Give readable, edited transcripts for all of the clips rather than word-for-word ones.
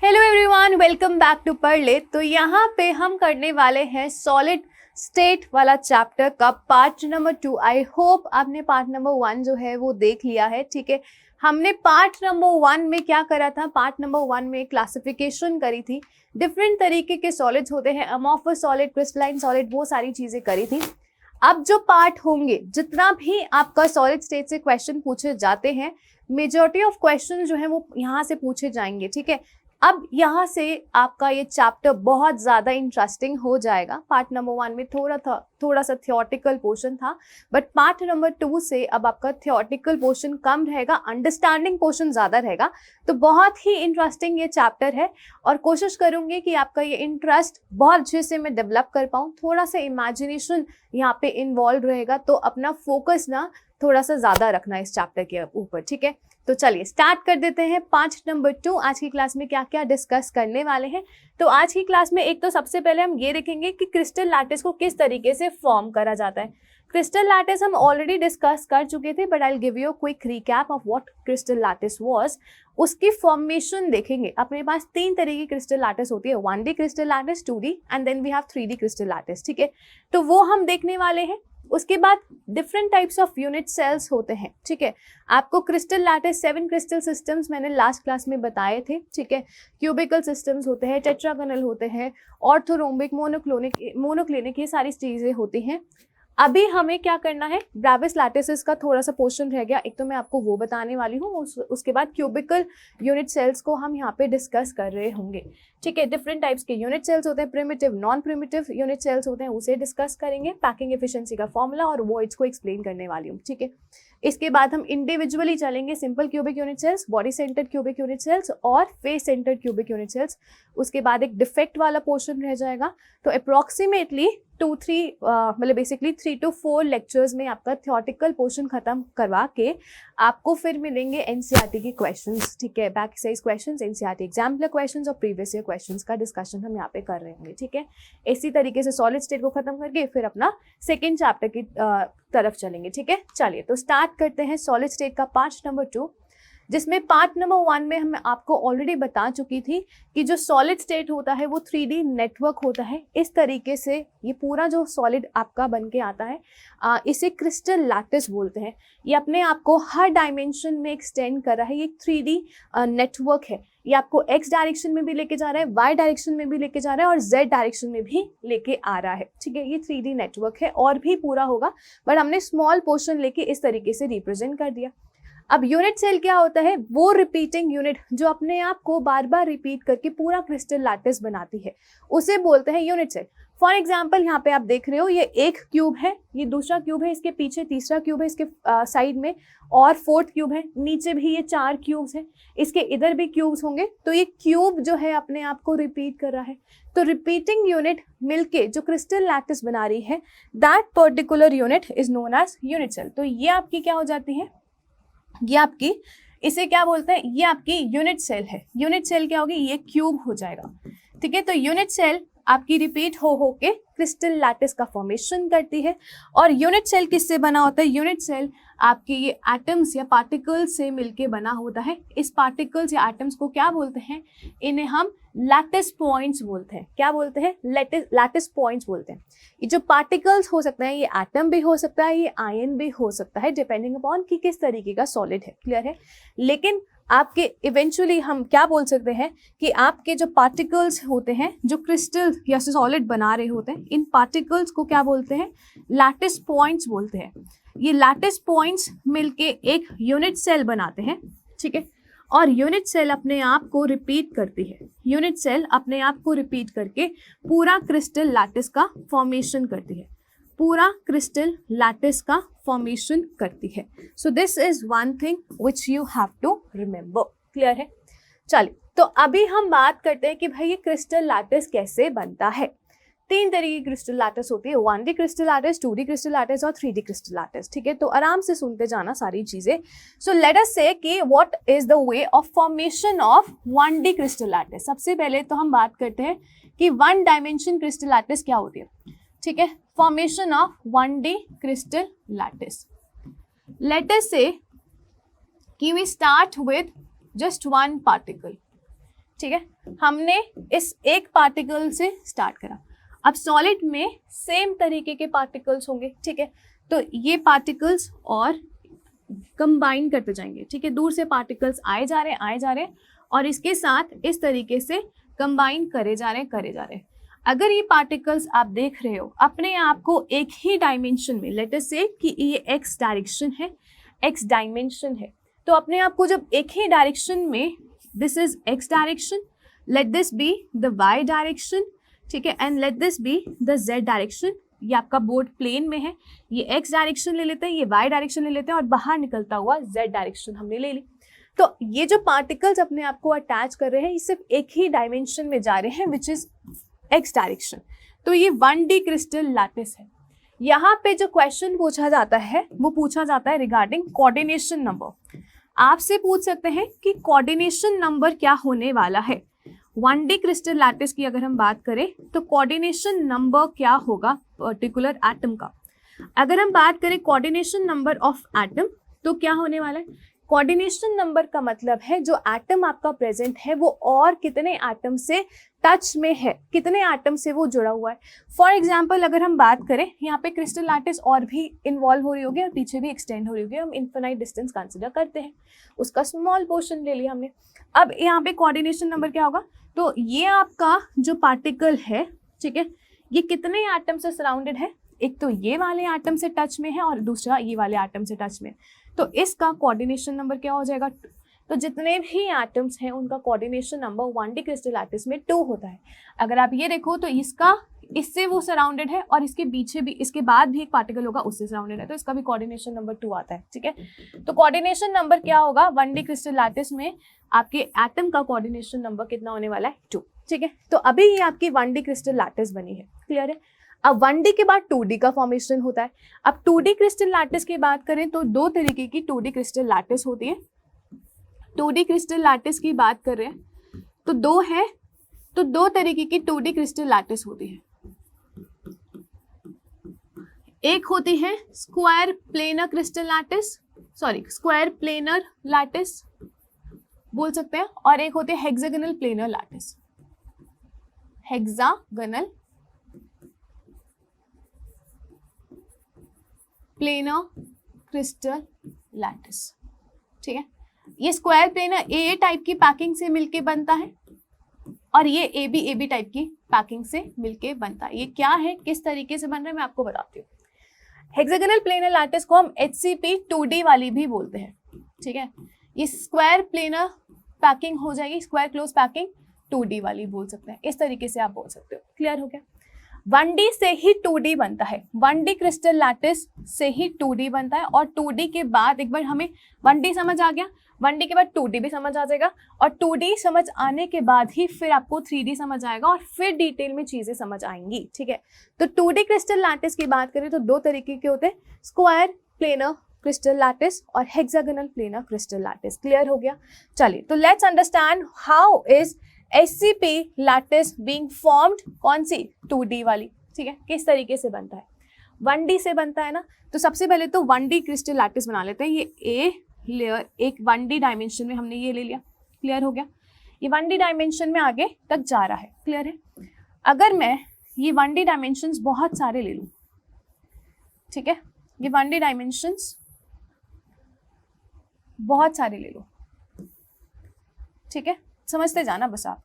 Hello everyone, welcome back to Padhle. तो यहाँ पे हम करने वाले हैं सॉलिड स्टेट वाला चैप्टर का पार्ट नंबर 2। आई होप आपने पार्ट नंबर 1 जो है वो देख लिया है। ठीक है, हमने पार्ट नंबर 1 में क्या करा था, पार्ट नंबर 1 में क्लासिफिकेशन करी थी, डिफरेंट तरीके के सॉलिड्स होते हैं, अमॉर्फस सॉलिड, क्रिस्टलाइन सॉलिड, वो सारी चीजें करी थी। अब जो पार्ट होंगे, जितना भी आपका सॉलिड स्टेट से क्वेश्चन पूछे जाते हैं, मेजॉरिटी ऑफ क्वेश्चन जो है वो यहाँ से पूछे जाएंगे। ठीक है, अब यहाँ से आपका ये चैप्टर बहुत ज़्यादा इंटरेस्टिंग हो जाएगा। पार्ट नंबर 1 में थोड़ा सा थियोरेटिकल पोर्शन था, बट पार्ट नंबर 2 से अब आपका थियोरेटिकल पोर्शन कम रहेगा, अंडरस्टैंडिंग पोर्शन ज़्यादा रहेगा। तो बहुत ही इंटरेस्टिंग ये चैप्टर है और कोशिश करूँगी कि आपका ये इंटरेस्ट बहुत अच्छे से मैं डेवलप कर पाऊँ। थोड़ा सा इमेजिनेशन यहाँ पे इन्वॉल्व रहेगा, तो अपना फोकस ना थोड़ा सा ज़्यादा रखना इस चैप्टर के ऊपर। ठीक है, तो चलिए स्टार्ट कर देते हैं। पार्ट नंबर 2 आज की क्लास में क्या क्या डिस्कस करने वाले हैं। तो आज की क्लास में एक तो सबसे पहले हम ये देखेंगे कि क्रिस्टल लैटिस को किस तरीके से फॉर्म करा जाता है। क्रिस्टल लैटिस हम ऑलरेडी डिस्कस कर चुके थे, but I will give you a quick recap of what crystal lattice was. उसकी फॉर्मेशन देखेंगे। अपने पास 3 तरह की क्रिस्टल लैटिस होती है, 1D crystal lattice, 2D and then we have 3D crystal lattice. ठीक है, तो वो हम देखने वाले हैं। उसके बाद different types of unit cells होते हैं। ठीक है, आपको क्रिस्टल लैटिस 7 क्रिस्टल सिस्टम्स मैंने लास्ट क्लास में बताए थे। ठीक है, क्यूबिकल सिस्टम्स होते हैं, टेट्रागोनल होते हैं, ऑर्थोरोम्बिक, मोनोक्लिनिक, ये सारी चीज़ें होती हैं। अभी हमें क्या करना है, ब्राविस लैटिसेस का थोड़ा सा पोर्शन रह गया, एक तो मैं आपको वो बताने वाली हूँ। उसके बाद क्यूबिकल यूनिट सेल्स को हम यहाँ पे डिस्कस कर रहे होंगे। ठीक है, डिफरेंट टाइप्स के यूनिट सेल्स होते हैं, primitive, non primitive unit cells होते हैं, उसे डिस्कस करेंगे। पैकिंग एफिशिएंसी का फॉर्मूला और वॉइड्स को एक्सप्लेन करने वाली हूँ। ठीक है, इसके बाद हम इंडिविजुअली चलेंगे, simple cubic unit cells, body centred cubic unit cells और face centred cubic unit cells. उसके बाद एक डिफेक्ट वाला पोर्शन रह जाएगा। तो अप्रॉक्सीमेटली 3 to 4 लेक्चर्स में आपका थियोरेटिकल पोर्शन खत्म करवा के आपको फिर मिलेंगे एनसीईआरटी के क्वेश्चंस। ठीक है, back exercise questions, NCERT exemplar questions और प्रीवियस ईयर क्वेश्चंस का डिस्कशन हम यहाँ पे कर रहे होंगे। ठीक है, इसी तरीके से सॉलिड स्टेट को खत्म करके फिर अपना सेकेंड चैप्टर की तरफ चलेंगे। ठीक है, चलिए तो स्टार्ट करते हैं सॉलिड स्टेट का पार्ट नंबर 2, जिसमें पार्ट नंबर 1 में हम आपको ऑलरेडी बता चुकी थी कि जो सॉलिड स्टेट होता है वो 3D नेटवर्क होता है। इस तरीके से ये पूरा जो सॉलिड आपका बन के आता है, इसे क्रिस्टल लैटिस बोलते हैं। ये अपने आप को हर डायमेंशन में एक्सटेंड कर रहा है। ये 3D नेटवर्क है। ये आपको एक्स डायरेक्शन में भी लेके जा रहा है, वाई डायरेक्शन में भी लेके जा रहा है और जेड डायरेक्शन में भी लेके आ रहा है। ठीक है, ये 3D नेटवर्क है, और भी पूरा होगा, बट हमने स्मॉल पोर्शन लेके इस तरीके से रिप्रेजेंट कर दिया। अब यूनिट सेल क्या होता है, वो रिपीटिंग यूनिट जो अपने आप को बार बार रिपीट करके पूरा क्रिस्टल लैटिस बनाती है, उसे बोलते हैं यूनिट सेल। फॉर एग्जाम्पल यहाँ पे आप देख रहे हो, ये एक क्यूब है, ये दूसरा क्यूब है, इसके पीछे तीसरा क्यूब है, इसके साइड में और 4th क्यूब है, नीचे भी ये 4 क्यूब्स हैं, इसके इधर भी क्यूब्स होंगे। तो ये क्यूब जो है अपने आप को रिपीट कर रहा है। तो रिपीटिंग यूनिट मिलके जो क्रिस्टल लैटिस बना रही है, that particular unit is known as unit cell. तो ये आपकी क्या हो जाती है, ये आपकी, इसे क्या बोलते हैं, ये आपकी यूनिट सेल है। यूनिट सेल क्या होगी, ये क्यूब हो जाएगा। ठीक है, तो यूनिट सेल आपकी रिपीट हो के क्रिस्टल लैटिस का फॉर्मेशन करती है। और यूनिट सेल किससे बना होता है, यूनिट सेल आपके ये एटम्स या पार्टिकल्स से मिलके बना होता है। इस पार्टिकल्स या एटम्स को क्या बोलते हैं, इन्हें हम लैटिस पॉइंट्स बोलते हैं। क्या बोलते हैं, लैटिस पॉइंट्स बोलते हैं। ये जो पार्टिकल्स हो सकते हैं, ये एटम भी हो सकता है, ये आयन भी हो सकता है, डिपेंडिंग अपॉन कि किस तरीके का सॉलिड है। क्लियर है, लेकिन आपके इवेंचुअली हम क्या बोल सकते हैं कि आपके जो पार्टिकल्स होते हैं, जो क्रिस्टल या सॉलिड बना रहे होते हैं, इन पार्टिकल्स को क्या बोलते हैं, लैटिस पॉइंट्स बोलते हैं। ये लैटिस पॉइंट्स मिलके एक यूनिट सेल बनाते हैं। ठीक है, और यूनिट सेल अपने आप को रिपीट करती है। यूनिट सेल अपने आप को रिपीट करके पूरा क्रिस्टल लैटिस का फॉर्मेशन करती है, पूरा क्रिस्टल लैटिस का फॉर्मेशन करती है। So this is one thing which you have to remember. Clear है, चलिए तो अभी हम बात करते हैं कि भाई ये क्रिस्टल लैटिस कैसे बनता है। 3 तरह की क्रिस्टल लैटिस होती है, 1D crystal lattice, 2D crystal lattice और 3D क्रिस्टल लैटिस। ठीक है, तो आराम से सुनते जाना सारी चीजें। सो लेट अस से कि what is the way of formation of 1D crystal lattice. सबसे पहले तो हम बात करते हैं कि 1 डायमेंशन क्रिस्टल लैटिस क्या होती है। ठीक है, formation of 1D crystal lattice. Let us say कि we start with just 1 particle. ठीक है, हमने इस एक पार्टिकल से स्टार्ट करा। अब सॉलिड में सेम तरीके के पार्टिकल्स होंगे, ठीक है, तो ये पार्टिकल्स और कंबाइन करते जाएंगे, ठीक है, दूर से पार्टिकल्स आए जा रहे हैं और इसके साथ इस तरीके से कंबाइन करे जा रहे हैं। अगर ये पार्टिकल्स आप देख रहे हो अपने आप को एक ही डायमेंशन में, लेट अस से कि ये एक्स डायरेक्शन है, एक्स डायमेंशन है, तो अपने आप को जब एक ही डायरेक्शन में, this is X direction, let this be the Y direction, ठीक है, and let this be the Z direction, ये आपका बोर्ड प्लेन में है, ये एक्स डायरेक्शन ले लेते हैं, ये वाई डायरेक्शन ले लेते हैं और बाहर निकलता हुआ जेड डायरेक्शन हमने ले ली। तो ये जो पार्टिकल्स अपने आप को अटैच कर रहे हैं ये सिर्फ एक ही डायमेंशन में जा रहे हैं, विच इज एक्स डायरेक्शन। तो ये 1D क्रिस्टल लैटिस है। यहाँ पे जो क्वेश्चन पूछा जाता है वो पूछा जाता है रिगार्डिंग कोऑर्डिनेशन नंबर। आपसे पूछ सकते हैं कि कोऑर्डिनेशन नंबर क्या होने वाला है। 1D क्रिस्टल लैटिस की अगर हम बात करें तो कोऑर्डिनेशन नंबर क्या होगा पर्टिकुलर एटम का। अगर हम बात करें कोऑर्डिनेशन नंबर ऑफ एटम तो क्या होने वाला है, कोऑर्डिनेशन नंबर का मतलब है जो एटम आपका प्रेजेंट है वो और कितने एटम से टच में है, कितने एटम से वो जुड़ा हुआ है। फॉर एग्जाम्पल अगर हम बात करें, यहाँ पे क्रिस्टल लैटिस और भी इन्वॉल्व हो रही होगी और पीछे भी एक्सटेंड हो रही होगी, हम इन्फिनाइट डिस्टेंस कंसिडर करते हैं, उसका स्मॉल पोर्शन ले लिया हमने। अब यहाँ पे कोऑर्डिनेशन नंबर क्या होगा, तो ये आपका जो पार्टिकल है, ठीक है, ये कितने एटम से सराउंडेड है, एक तो ये वाले एटम से टच में है और दूसरा ये वाले एटम से टच में, तो इसका कोऑर्डिनेशन नंबर क्या हो जाएगा। तो जितने भी एटम्स हैं उनका coordination number 1D crystal lattice में 2 होता है। अगर आप ये देखो तो इसका इससे वो सराउंडेड है और इसके पीछे भी, इसके बाद भी एक पार्टिकल होगा उससे सराउंडेड है, तो इसका भी कोऑर्डिनेशन नंबर 2 आता है, ठीक है। तो कोऑर्डिनेशन नंबर क्या होगा 1D क्रिस्टल लैटिस में, आपके एटम का कोऑर्डिनेशन नंबर कितना होने वाला है 2, ठीक है। तो अभी ये आपकी 1D क्रिस्टल लैटिस बनी है, क्लियर है। अब 1D के बाद 2D का फॉर्मेशन होता है। अब 2D क्रिस्टल लैटिस की बात करें तो 2 तरीके की 2D क्रिस्टल लैटिस होती है। 2D क्रिस्टल लैटिस की बात कर रहे हैं तो 2 है, तो 2 तरीके की 2D क्रिस्टल लैटिस होती है। एक होती है square planar crystal lattice, sorry square planar lattice बोल सकते हैं, और एक होती है hexagonal planar lattice, hexagonal planar crystal lattice, ठीक है। ये स्क्वायर प्लेनर ए टाइप की पैकिंग से मिलके बनता है और ये ए बी टाइप की पैकिंग से मिलके बनता है। ये क्या है, किस तरीके से बन रहा है, मैं आपको बताती हूँ। हेक्सागोनल प्लेनर लैटिस को हम HCP 2D वाली भी बोलते हैं, ठीक है। ये स्क्वायर प्लेनर पैकिंग हो जाएगी, स्क्वायर क्लोज पैकिंग 2D वाली बोल सकते हैं, इस तरीके से आप बोल सकते हो, क्लियर हो गया। 1D से ही 2D बनता है, 1D क्रिस्टल लैटिस से ही 2D बनता है, और 2D के बाद एक बार हमें 1D समझ आ गया, 1D के बाद 2D भी समझ आ जाएगा, और 2D समझ आने के बाद ही फिर आपको 3D समझ आएगा और फिर डिटेल में चीजें समझ आएंगी, ठीक है। तो 2D क्रिस्टल लैटिस की बात करें तो 2 तरीके के होते हैं, स्क्वायर प्लेनर क्रिस्टल लैटिस और hexagonal planar crystal lattice, clear हो गया। चलिए तो let's understand how is HCP lattice being formed, कौन सी 2D वाली, ठीक है, किस तरीके से बनता है। 1D से बनता है ना, तो सबसे पहले तो 1D क्रिस्टल लैटिस बना लेते हैं। ये ए लेयर एक 1D डायमेंशन में हमने ये ले लिया, क्लियर हो गया। ये 1D डायमेंशन में आगे तक जा रहा है, क्लियर है। अगर मैं ये 1D डायमेंशंस बहुत सारे ले लूँ, ठीक है, ये 1D डायमेंशंस बहुत सारे ले लो, ठीक है, समझते जाना बस आप,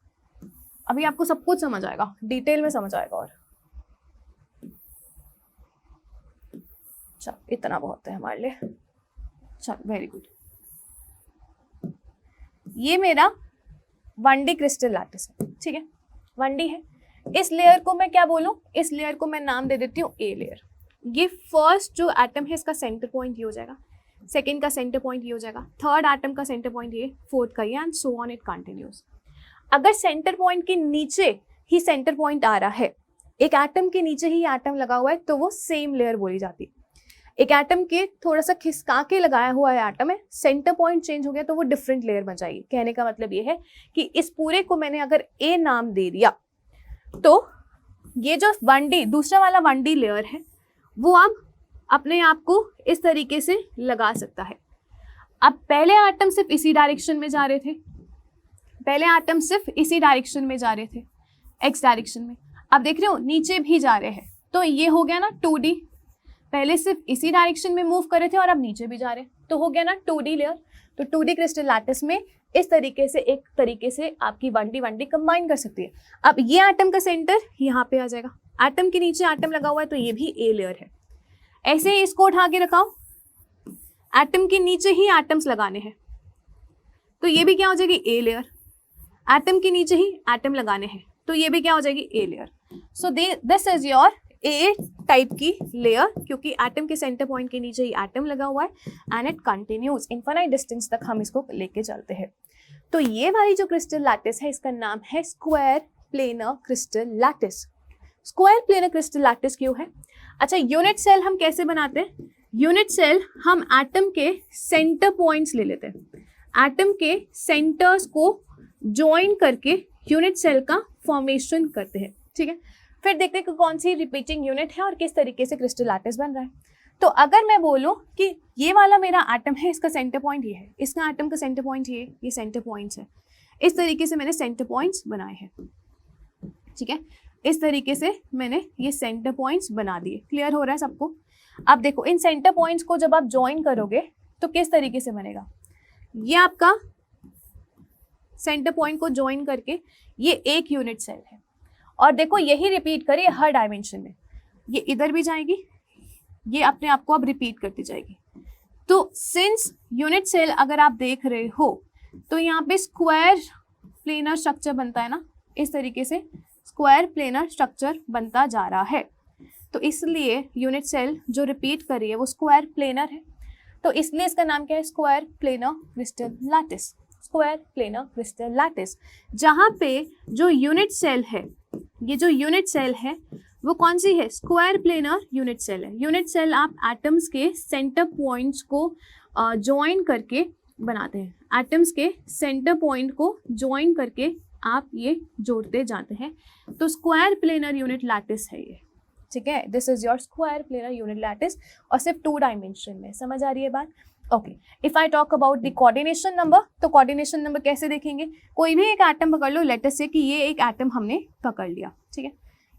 अभी आपको सब कुछ समझ आएगा, डिटेल में समझ आएगा। और चल इतना बहुत है हमारे लिए, चल वेरी गुड। ये मेरा 1D क्रिस्टल लैटिस है, ठीक है, 1D है। इस लेयर को मैं क्या बोलूं, इस लेयर को मैं नाम दे देती हूँ ए लेयर। ये फर्स्ट जो एटम है इसका सेंटर पॉइंट ये हो जाएगा, सेकेंड का सेंटर पॉइंट ये हो जाएगा, थर्ड एटम का सेंटर पॉइंट ये, फोर्थ का ये, and so on it continuous. अगर सेंटर पॉइंट के नीचे ही सेंटर पॉइंट आ रहा है, एक एटम के नीचे ही एटम लगा हुआ है, तो वो सेम लेयर बोली जाती है। एक एटम के थोड़ा सा खिसका के लगाया हुआ है एटम है, सेंटर पॉइंट चेंज हो गया तो वो डिफरेंट लेयर बन जाएगी। कहने का मतलब ये है कि इस पूरे को मैंने अगर ए नाम दे दिया तो ये जो 1D दूसरा वाला 1D लेयर है वो अब अपने आप को इस तरीके से लगा सकता है। अब पहले एटम सिर्फ इसी डायरेक्शन में जा रहे थे, पहले एटम सिर्फ इसी डायरेक्शन में जा रहे थे, एक्स डायरेक्शन में, अब देख रहे हो नीचे भी जा रहे हैं, तो ये हो गया ना 2D। पहले सिर्फ इसी डायरेक्शन में मूव कर रहे थे और अब नीचे भी जा रहे हैं, तो हो गया ना 2D लेयर। तो 2D क्रिस्टल लैटिस में इस तरीके से, एक तरीके से आपकी 1D कंबाइन कर सकती है। अब ये एटम का सेंटर यहाँ पे आ जाएगा, एटम के नीचे एटम लगा हुआ है तो ये भी ए लेयर है। ऐसे ही इसको उठा के रखाओ, एटम के नीचे ही एटम्स लगाने हैं, तो ये भी क्या हो जाएगी ए लेयर। एटम के नीचे ही एटम लगाने हैं, तो ये भी क्या हो जाएगी a layer. So this is your A type की लेयर, क्योंकि एटम के सेंटर पॉइंट के नीचे ही एटम लगा हुआ है and it continues infinite distance तक हम इसको लेके चलते हैं। तो ये वाली जो क्रिस्टल लैटिस है इसका नाम है square planar crystal lattice. Square planar crystal lattice क्यों है? अच्छा, यूनिट सेल हम कैसे बनाते हैं? यूनिट सेल हम एटम के सेंटर पॉइंट्स ले लेते हैं, एटम के सेंटर्स को ज्वाइन करके यूनिट सेल का फॉर्मेशन करते हैं, ठीक है। फिर देखते हैं कि कौन सी रिपीटिंग यूनिट है और किस तरीके से क्रिस्टल लैटिस बन रहा है। तो अगर मैं बोलूं कि ये वाला मेरा एटम है, इसका सेंटर पॉइंट ये है, इसका एटम का सेंटर पॉइंट ये सेंटर पॉइंट्स है, इस तरीके से मैंने सेंटर पॉइंट्स बनाए हैं, ठीक है। इस तरीके से मैंने ये सेंटर पॉइंट्स बना दिए। क्लियर हो रहा है सबको? अब देखो इन सेंटर पॉइंट्स को जब आप ज्वाइन करोगे तो किस तरीके से बनेगा, ये आपका सेंटर पॉइंट को ज्वाइन करके ये एक यूनिट सेल है। और देखो यही रिपीट करिए हर डायमेंशन में, ये इधर भी जाएगी, ये अपने आप को अब रिपीट करती जाएगी। तो सिंस यूनिट सेल अगर आप देख रहे हो तो यहाँ पे स्क्वायर प्लेनर स्ट्रक्चर बनता है ना, इस तरीके से स्क्वायर प्लेनर स्ट्रक्चर बनता जा रहा है। तो इसलिए यूनिट सेल जो रिपीट कर रही है वो स्क्वायर प्लेनर है, तो इसलिए इसका नाम क्या है, square planar crystal lattice. Square planar crystal lattice, जहाँ पे जो यूनिट सेल है, ये जो यूनिट सेल है वो कौन सी है, स्क्वायर प्लेनर यूनिट सेल है। यूनिट सेल आप एटम्स के सेंटर पॉइंट्स को ज्वाइन करके बनाते हैं, एटम्स के सेंटर पॉइंट को ज्वाइन करके आप ये जोड़ते जाते हैं, तो स्क्वायर प्लेनर यूनिट लैटिस है ये, ठीक है। This is your square planar unit lattice, और सिर्फ 2 डायमेंशन में। समझ आ रही है बात? Okay, if I talk about the coordination number, तो कोऑर्डिनेशन नंबर कैसे देखेंगे, कोई भी एक एटम पकड़ लो, लेट अस से कि ये एक एटम हमने पकड़ लिया, ठीक है।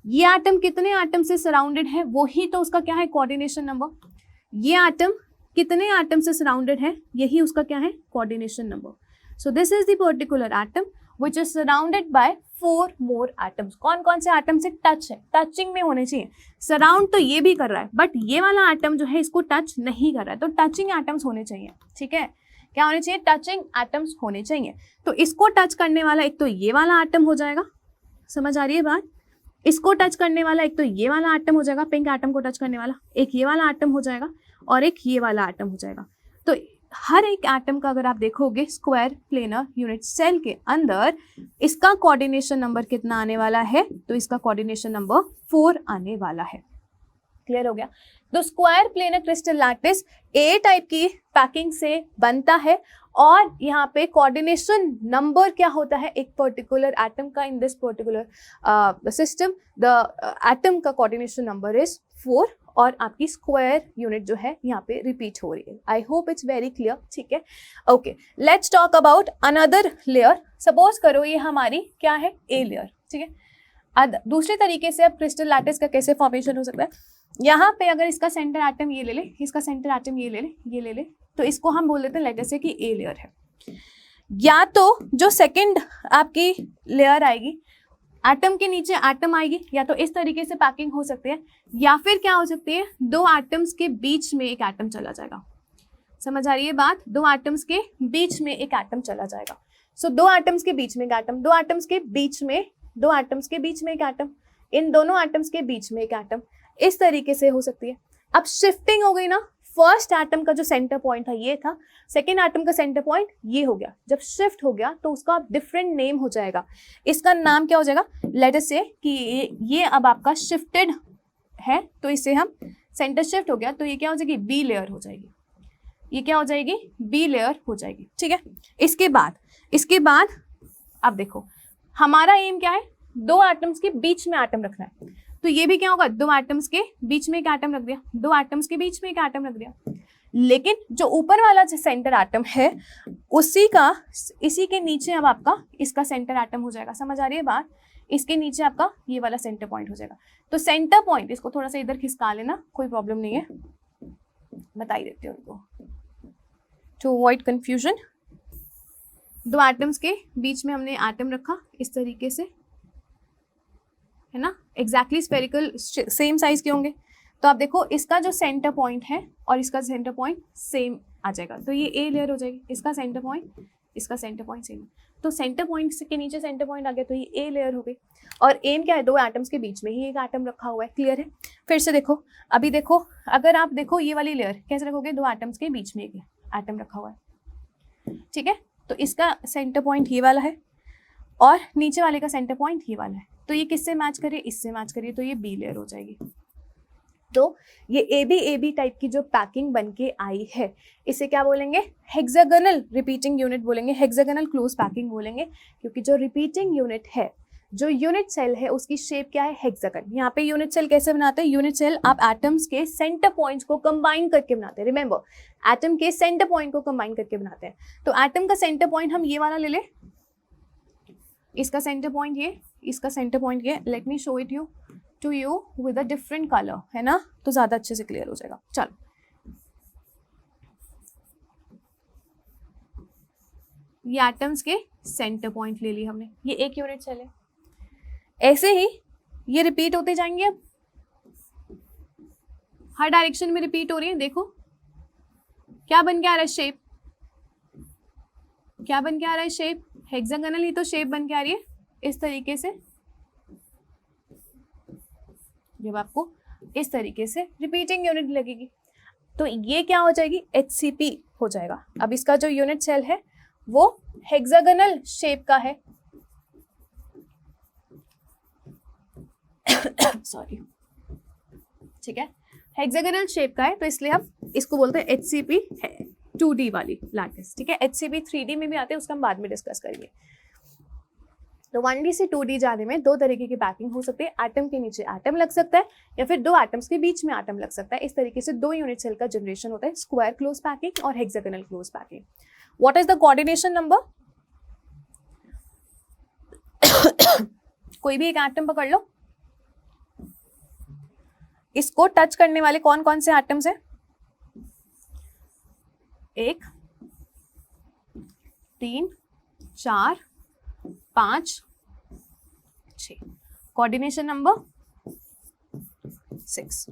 ये एटम कितने एटम से सराउंडेड है, वो ही तो उसका क्या है, कोऑर्डिनेशन नंबर। ये एटम कितने एटम से सराउंडेड है, यही उसका क्या है, coordination number. So this is the particular atom which is surrounded by 4 more atoms। कौन कौन से एटम से टच है, टचिंग में होने चाहिए। सराउंड तो ये भी कर रहा है, बट ये वाला एटम जो है इसको टच नहीं कर रहा है, तो टचिंग एटम्स होने चाहिए, ठीक है। क्या होने चाहिए, टचिंग एटम्स होने चाहिए। तो इसको टच करने वाला एक तो ये वाला एटम हो जाएगा, समझ आ रही है बात। इसको टच करने वाला एक तो ये वाला एटम हो जाएगा, पिंक एटम को टच करने वाला एक ये वाला एटम हो जाएगा, और एक ये वाला एटम हो जाएगा। तो हर एक एटम का अगर आप देखोगे स्क्वायर प्लेनर यूनिट सेल के अंदर, इसका कोऑर्डिनेशन नंबर कितना आने वाला है, तो इसका कोऑर्डिनेशन नंबर 4 आने वाला है। क्लियर हो गया? तो स्क्वायर प्लेनर क्रिस्टल लैटिस ए टाइप की पैकिंग से बनता है, और यहाँ पे कोऑर्डिनेशन नंबर क्या होता है, एक पर्टिकुलर एटम का, in this particular system the atom का कोऑर्डिनेशन नंबर इज 4, और आपकी स्क्वायर यूनिट जो है यहाँ पे रिपीट हो रही है। I hope it's very clear, ठीक है। Okay, let's talk about another layer. Suppose करो ये हमारी क्या है, ए लेयर, ठीक है। दूसरे तरीके से अब क्रिस्टल लैटिस का कैसे फॉर्मेशन हो सकता है, यहाँ पे अगर इसका सेंटर एटम ये ले ले, इसका सेंटर एटम ये ले ले, ये ले ले, तो इसको हम बोल देते हैं लेटर से कि ए लेयर है। या तो जो सेकंड आपकी लेयर आएगी, एटम के नीचे एटम आएगी, या तो इस तरीके से पैकिंग हो सकती है, या फिर क्या हो सकती है, 2 एटम्स के बीच में एक एटम चला जाएगा। समझ आ रही है बात, 2 एटम्स के बीच में एक एटम चला जाएगा। सो 2 एटम्स के बीच में एक एटम, 2 एटम्स के बीच में, 2 एटम्स के बीच में एक एटम, इन दोनों एटम्स के बीच में एक एटम, इस तरीके से हो सकती है। अब शिफ्टिंग हो गई ना, फर्स्ट एटम का जो सेंटर पॉइंट था ये था, सेकेंड एटम का सेंटर पॉइंट ये हो गया। जब शिफ्ट हो गया तो उसका डिफरेंट नेम हो जाएगा, इसका नाम क्या हो जाएगा, लेट अस से कि ये अब आपका शिफ्टेड है, तो इसे हम सेंटर शिफ्ट हो गया, तो ये क्या हो जाएगी, बी लेयर हो जाएगी। ये क्या हो जाएगी, बी लेयर हो जाएगी, ठीक है। इसके बाद अब देखो हमारा एम क्या है, 2 एटम्स के बीच में एटम रखना है, तो ये भी क्या होगा, 2 एटम्स के बीच में एक एटम रख दिया, 2 एटम्स के बीच में एक एटम रख दिया। लेकिन जो ऊपर वाला जो सेंटर एटम है इसी के नीचे अब आपका इसका सेंटर एटम हो जाएगा। समझ आ रही है बात? इसके नीचे आपका ये वाला सेंटर पॉइंट हो जाएगा। तो सेंटर पॉइंट, इसको थोड़ा सा इधर खिसका लेना, कोई प्रॉब्लम नहीं है, बता ही देती हूँ उनको टू अवॉइड कंफ्यूजन। दो एटम्स के बीच में हमने एटम रखा इस तरीके से, है ना, एग्जैक्टली स्फेरिकल सेम साइज के होंगे। तो आप देखो इसका जो सेंटर पॉइंट है और इसका सेंटर पॉइंट सेम आ जाएगा, तो ये ए लेयर हो जाएगी। इसका सेंटर पॉइंट, इसका सेंटर पॉइंट सेम, तो सेंटर पॉइंट के नीचे सेंटर पॉइंट आ गया, तो ये ए लेयर हो गई। और एम क्या है, दो एटम्स के बीच में ही एक एटम रखा हुआ है। क्लियर है? फिर से देखो, अभी देखो, अगर आप देखो ये वाली लेयर कैसे रखोगे, दो एटम्स के बीच में एक एटम रखा हुआ है, ठीक है। तो इसका सेंटर पॉइंट ये वाला है और नीचे वाले का सेंटर पॉइंट ये वाला है। तो ये किससे मैच करिए, इससे मैच करिए, तो ये बी लेयर हो जाएगी। तो ये ए बी टाइप की जो पैकिंग बन के आई है, इसे क्या बोलेंगे, हेक्सागोनल रिपीटिंग यूनिट बोलेंगे, हेक्सागोनल क्लोज पैकिंग बोलेंगे, क्योंकि जो रिपीटिंग यूनिट है, जो यूनिट सेल है, उसकी शेप क्या है, हेक्सागन। यहाँ पे यूनिट सेल कैसे बनाते हैं, यूनिट सेल आप एटम्स के सेंटर पॉइंट्स को कंबाइन करके बनाते हैं। रिमेंबर, एटम के सेंटर पॉइंट को कंबाइन करके बनाते हैं। तो एटम का सेंटर पॉइंट हम ये वाला ले लें, इसका सेंटर पॉइंट ये, इसका सेंटर पॉइंट ये। Let me show it you to you with a different colour, है ना, तो ज्यादा अच्छे से क्लियर हो जाएगा। चलो, ये एटम्स के सेंटर पॉइंट ले ली हमने, ये एक यूनिट सेल है। ऐसे ही ये रिपीट होते जाएंगे, अब हर डायरेक्शन में रिपीट हो रही है। देखो क्या बन के आ रहा है शेप, क्या बन के आ रहा है शेप, हेक्सागोनल ही तो शेप बन के आ रही है इस तरीके से। जब आपको इस तरीके से रिपीटिंग यूनिट लगेगी तो ये क्या हो जाएगी, HCP हो जाएगा। अब इसका जो यूनिट सेल है वो हेक्सागोनल शेप का है, सॉरी, ठीक है, हेक्सागोनल शेप का है, तो इसलिए हम इसको बोलते हैं HCP है, 2D वाली लैटिस, ठीक है। HCP 3D में भी आते हैं, उसका हम बाद में डिस्कस करेंगे। तो 1D से 2D जाने में दो तरीके की पैकिंग हो सकती है, एटम के नीचे एटम लग सकता है या फिर दो एटम्स के बीच में एटम लग सकता है। इस तरीके से दो यूनिट सेल का जनरेशन होता है, स्क्वायर क्लोज पैकिंग और hexagonal close packing. What is the coordination number? कोई भी एक एटम पकड़ लो, इसको टच करने वाले कौन कौन से एटम्स हैं, 1 3 4 5 6, कोऑर्डिनेशन नंबर 6।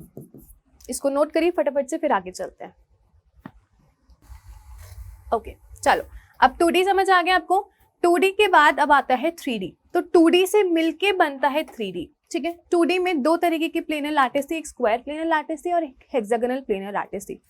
इसको नोट करिए फटाफट से, फिर आगे चलते हैं। ओके, चलो, अब 2D समझ आ गया आपको। 2D के बाद अब आता है 3D। तो 2D से मिलके बनता है 3D, ठीक है। 2D में दो तरीके की प्लेनर लैटिस थी, एक स्क्वायर प्लेनर लैटिस थी और एक हेक्सागोनल प्लेनर लैटिस थी।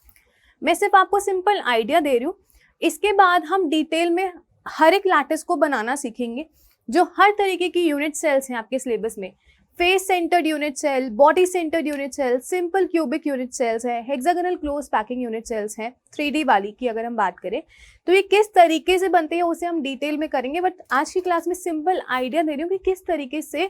मैं सिर्फ आपको सिंपल आइडिया दे रही हूँ, इसके बाद हम डिटेल में हर एक लैटिस को बनाना सीखेंगे। जो हर तरीके की यूनिट सेल्स हैं आपके सिलेबस में, face centred unit cell, body centred unit cell, simple cubic unit cells है, hexagonal close packing unit cells हैं, 3D वाली की अगर हम बात करें तो ये किस तरीके से बनते हैं उसे हम डिटेल में करेंगे। बट आज की क्लास में सिंपल आइडिया दे रही हूँ कि किस तरीके से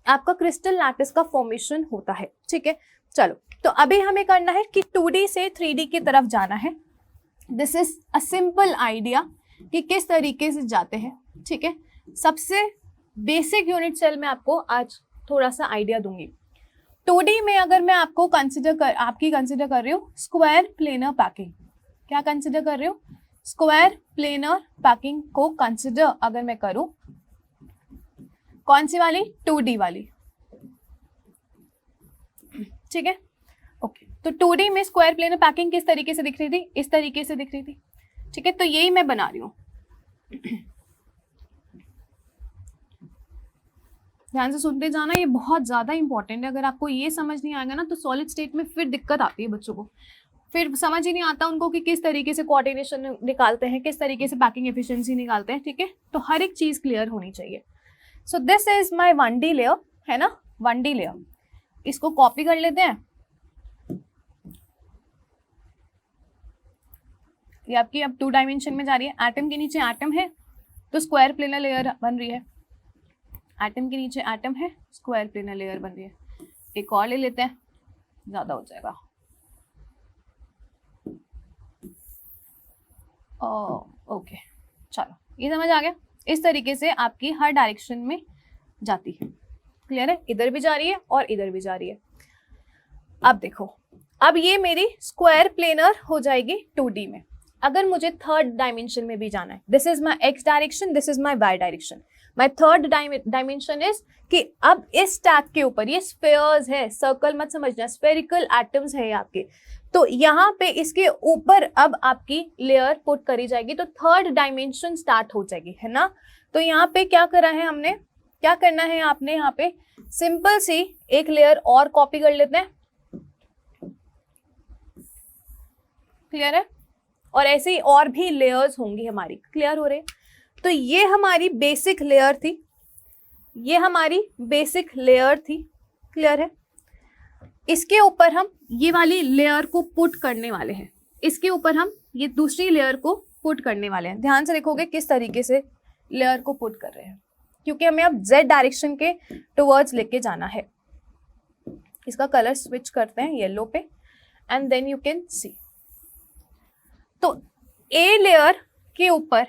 आपका क्रिस्टल लैटिस का फॉर्मेशन होता है, ठीक है। चलो, तो अभी हमें करना है कि 2D से 3D की तरफ जाना है। This is a simple idea कि किस तरीके से जाते हैं, ठीक है। सबसे बेसिक यूनिट सेल में आपको आज थोड़ा सा आइडिया दूंगी। 2D में अगर मैं आपको कंसिडर कर रही हूँ स्क्वायर प्लेनर पैकिंग, क्या कंसिडर कर रही हूँ, स्क्वायर प्लेनर पैकिंग को कंसिडर अगर मैं करूं, कौन सी वाली, 2D वाली, ठीक है। ओके, तो 2D में स्क्वायर प्लेनर पैकिंग किस तरीके से दिख रही थी, इस तरीके से दिख रही थी, ठीक है। तो यही मैं बना रही हूँ, ध्यान से सुनते जाना, ये बहुत ज्यादा इंपॉर्टेंट है। अगर आपको ये समझ नहीं आएगा ना तो सॉलिड स्टेट में फिर दिक्कत आती है बच्चों को, फिर समझ ही नहीं आता उनको कि किस तरीके से कोऑर्डिनेशन निकालते हैं, किस तरीके से पैकिंग एफिशिएंसी निकालते हैं, ठीक है। तो हर एक चीज क्लियर होनी चाहिए। सो this is my 1D layer, है ना, 1D लेयर। इसको कॉपी कर लेते हैं, ये आपकी अब 2 डायमेंशन में जा रही है। एटम के नीचे एटम है तो स्क्वायर प्लेनर लेयर बन रही है, एटम के नीचे एटम है, स्क्वायर प्लेनर लेयर बन रही है। एक और ले लेते हैं, ज्यादा हो जाएगा। ओके चलो ये समझ आ गया। इस तरीके से आपकी हर डायरेक्शन में जाती है, क्लियर है, इधर भी जा रही है और इधर भी जा रही है। अब देखो, अब ये मेरी स्क्वायर प्लेनर हो जाएगी 2D में। अगर मुझे थर्ड डायमेंशन में भी जाना है, this is my X direction, this is my Y direction, my third dimension is कि अब इस स्टैक के ऊपर ये स्फेयर्स है, सर्कल मत समझना, स्फेरिकल एटम्स है आपके, तो यहाँ पे इसके ऊपर अब आपकी लेयर पुट करी जाएगी, तो थर्ड डायमेंशन स्टार्ट हो जाएगी, है ना। तो यहाँ पे क्या करा है हमने, क्या करना है आपने, यहाँ पे सिंपल सी एक लेयर और कॉपी कर लेते हैं, क्लियर है, और ऐसे ही और भी लेयर्स होंगी हमारी, क्लियर हो रहे। तो ये हमारी बेसिक लेयर थी, ये हमारी बेसिक लेयर थी, क्लियर है। इसके ऊपर हम ये वाली लेयर को पुट करने वाले हैं, इसके ऊपर हम ये दूसरी लेयर को पुट करने वाले हैं। ध्यान से देखोगे किस तरीके से लेयर को पुट कर रहे हैं, क्योंकि हमें अब z डायरेक्शन के टुवर्ड्स लेके जाना है। इसका कलर स्विच करते हैं येलो पे and then you can see. तो ए लेयर के ऊपर,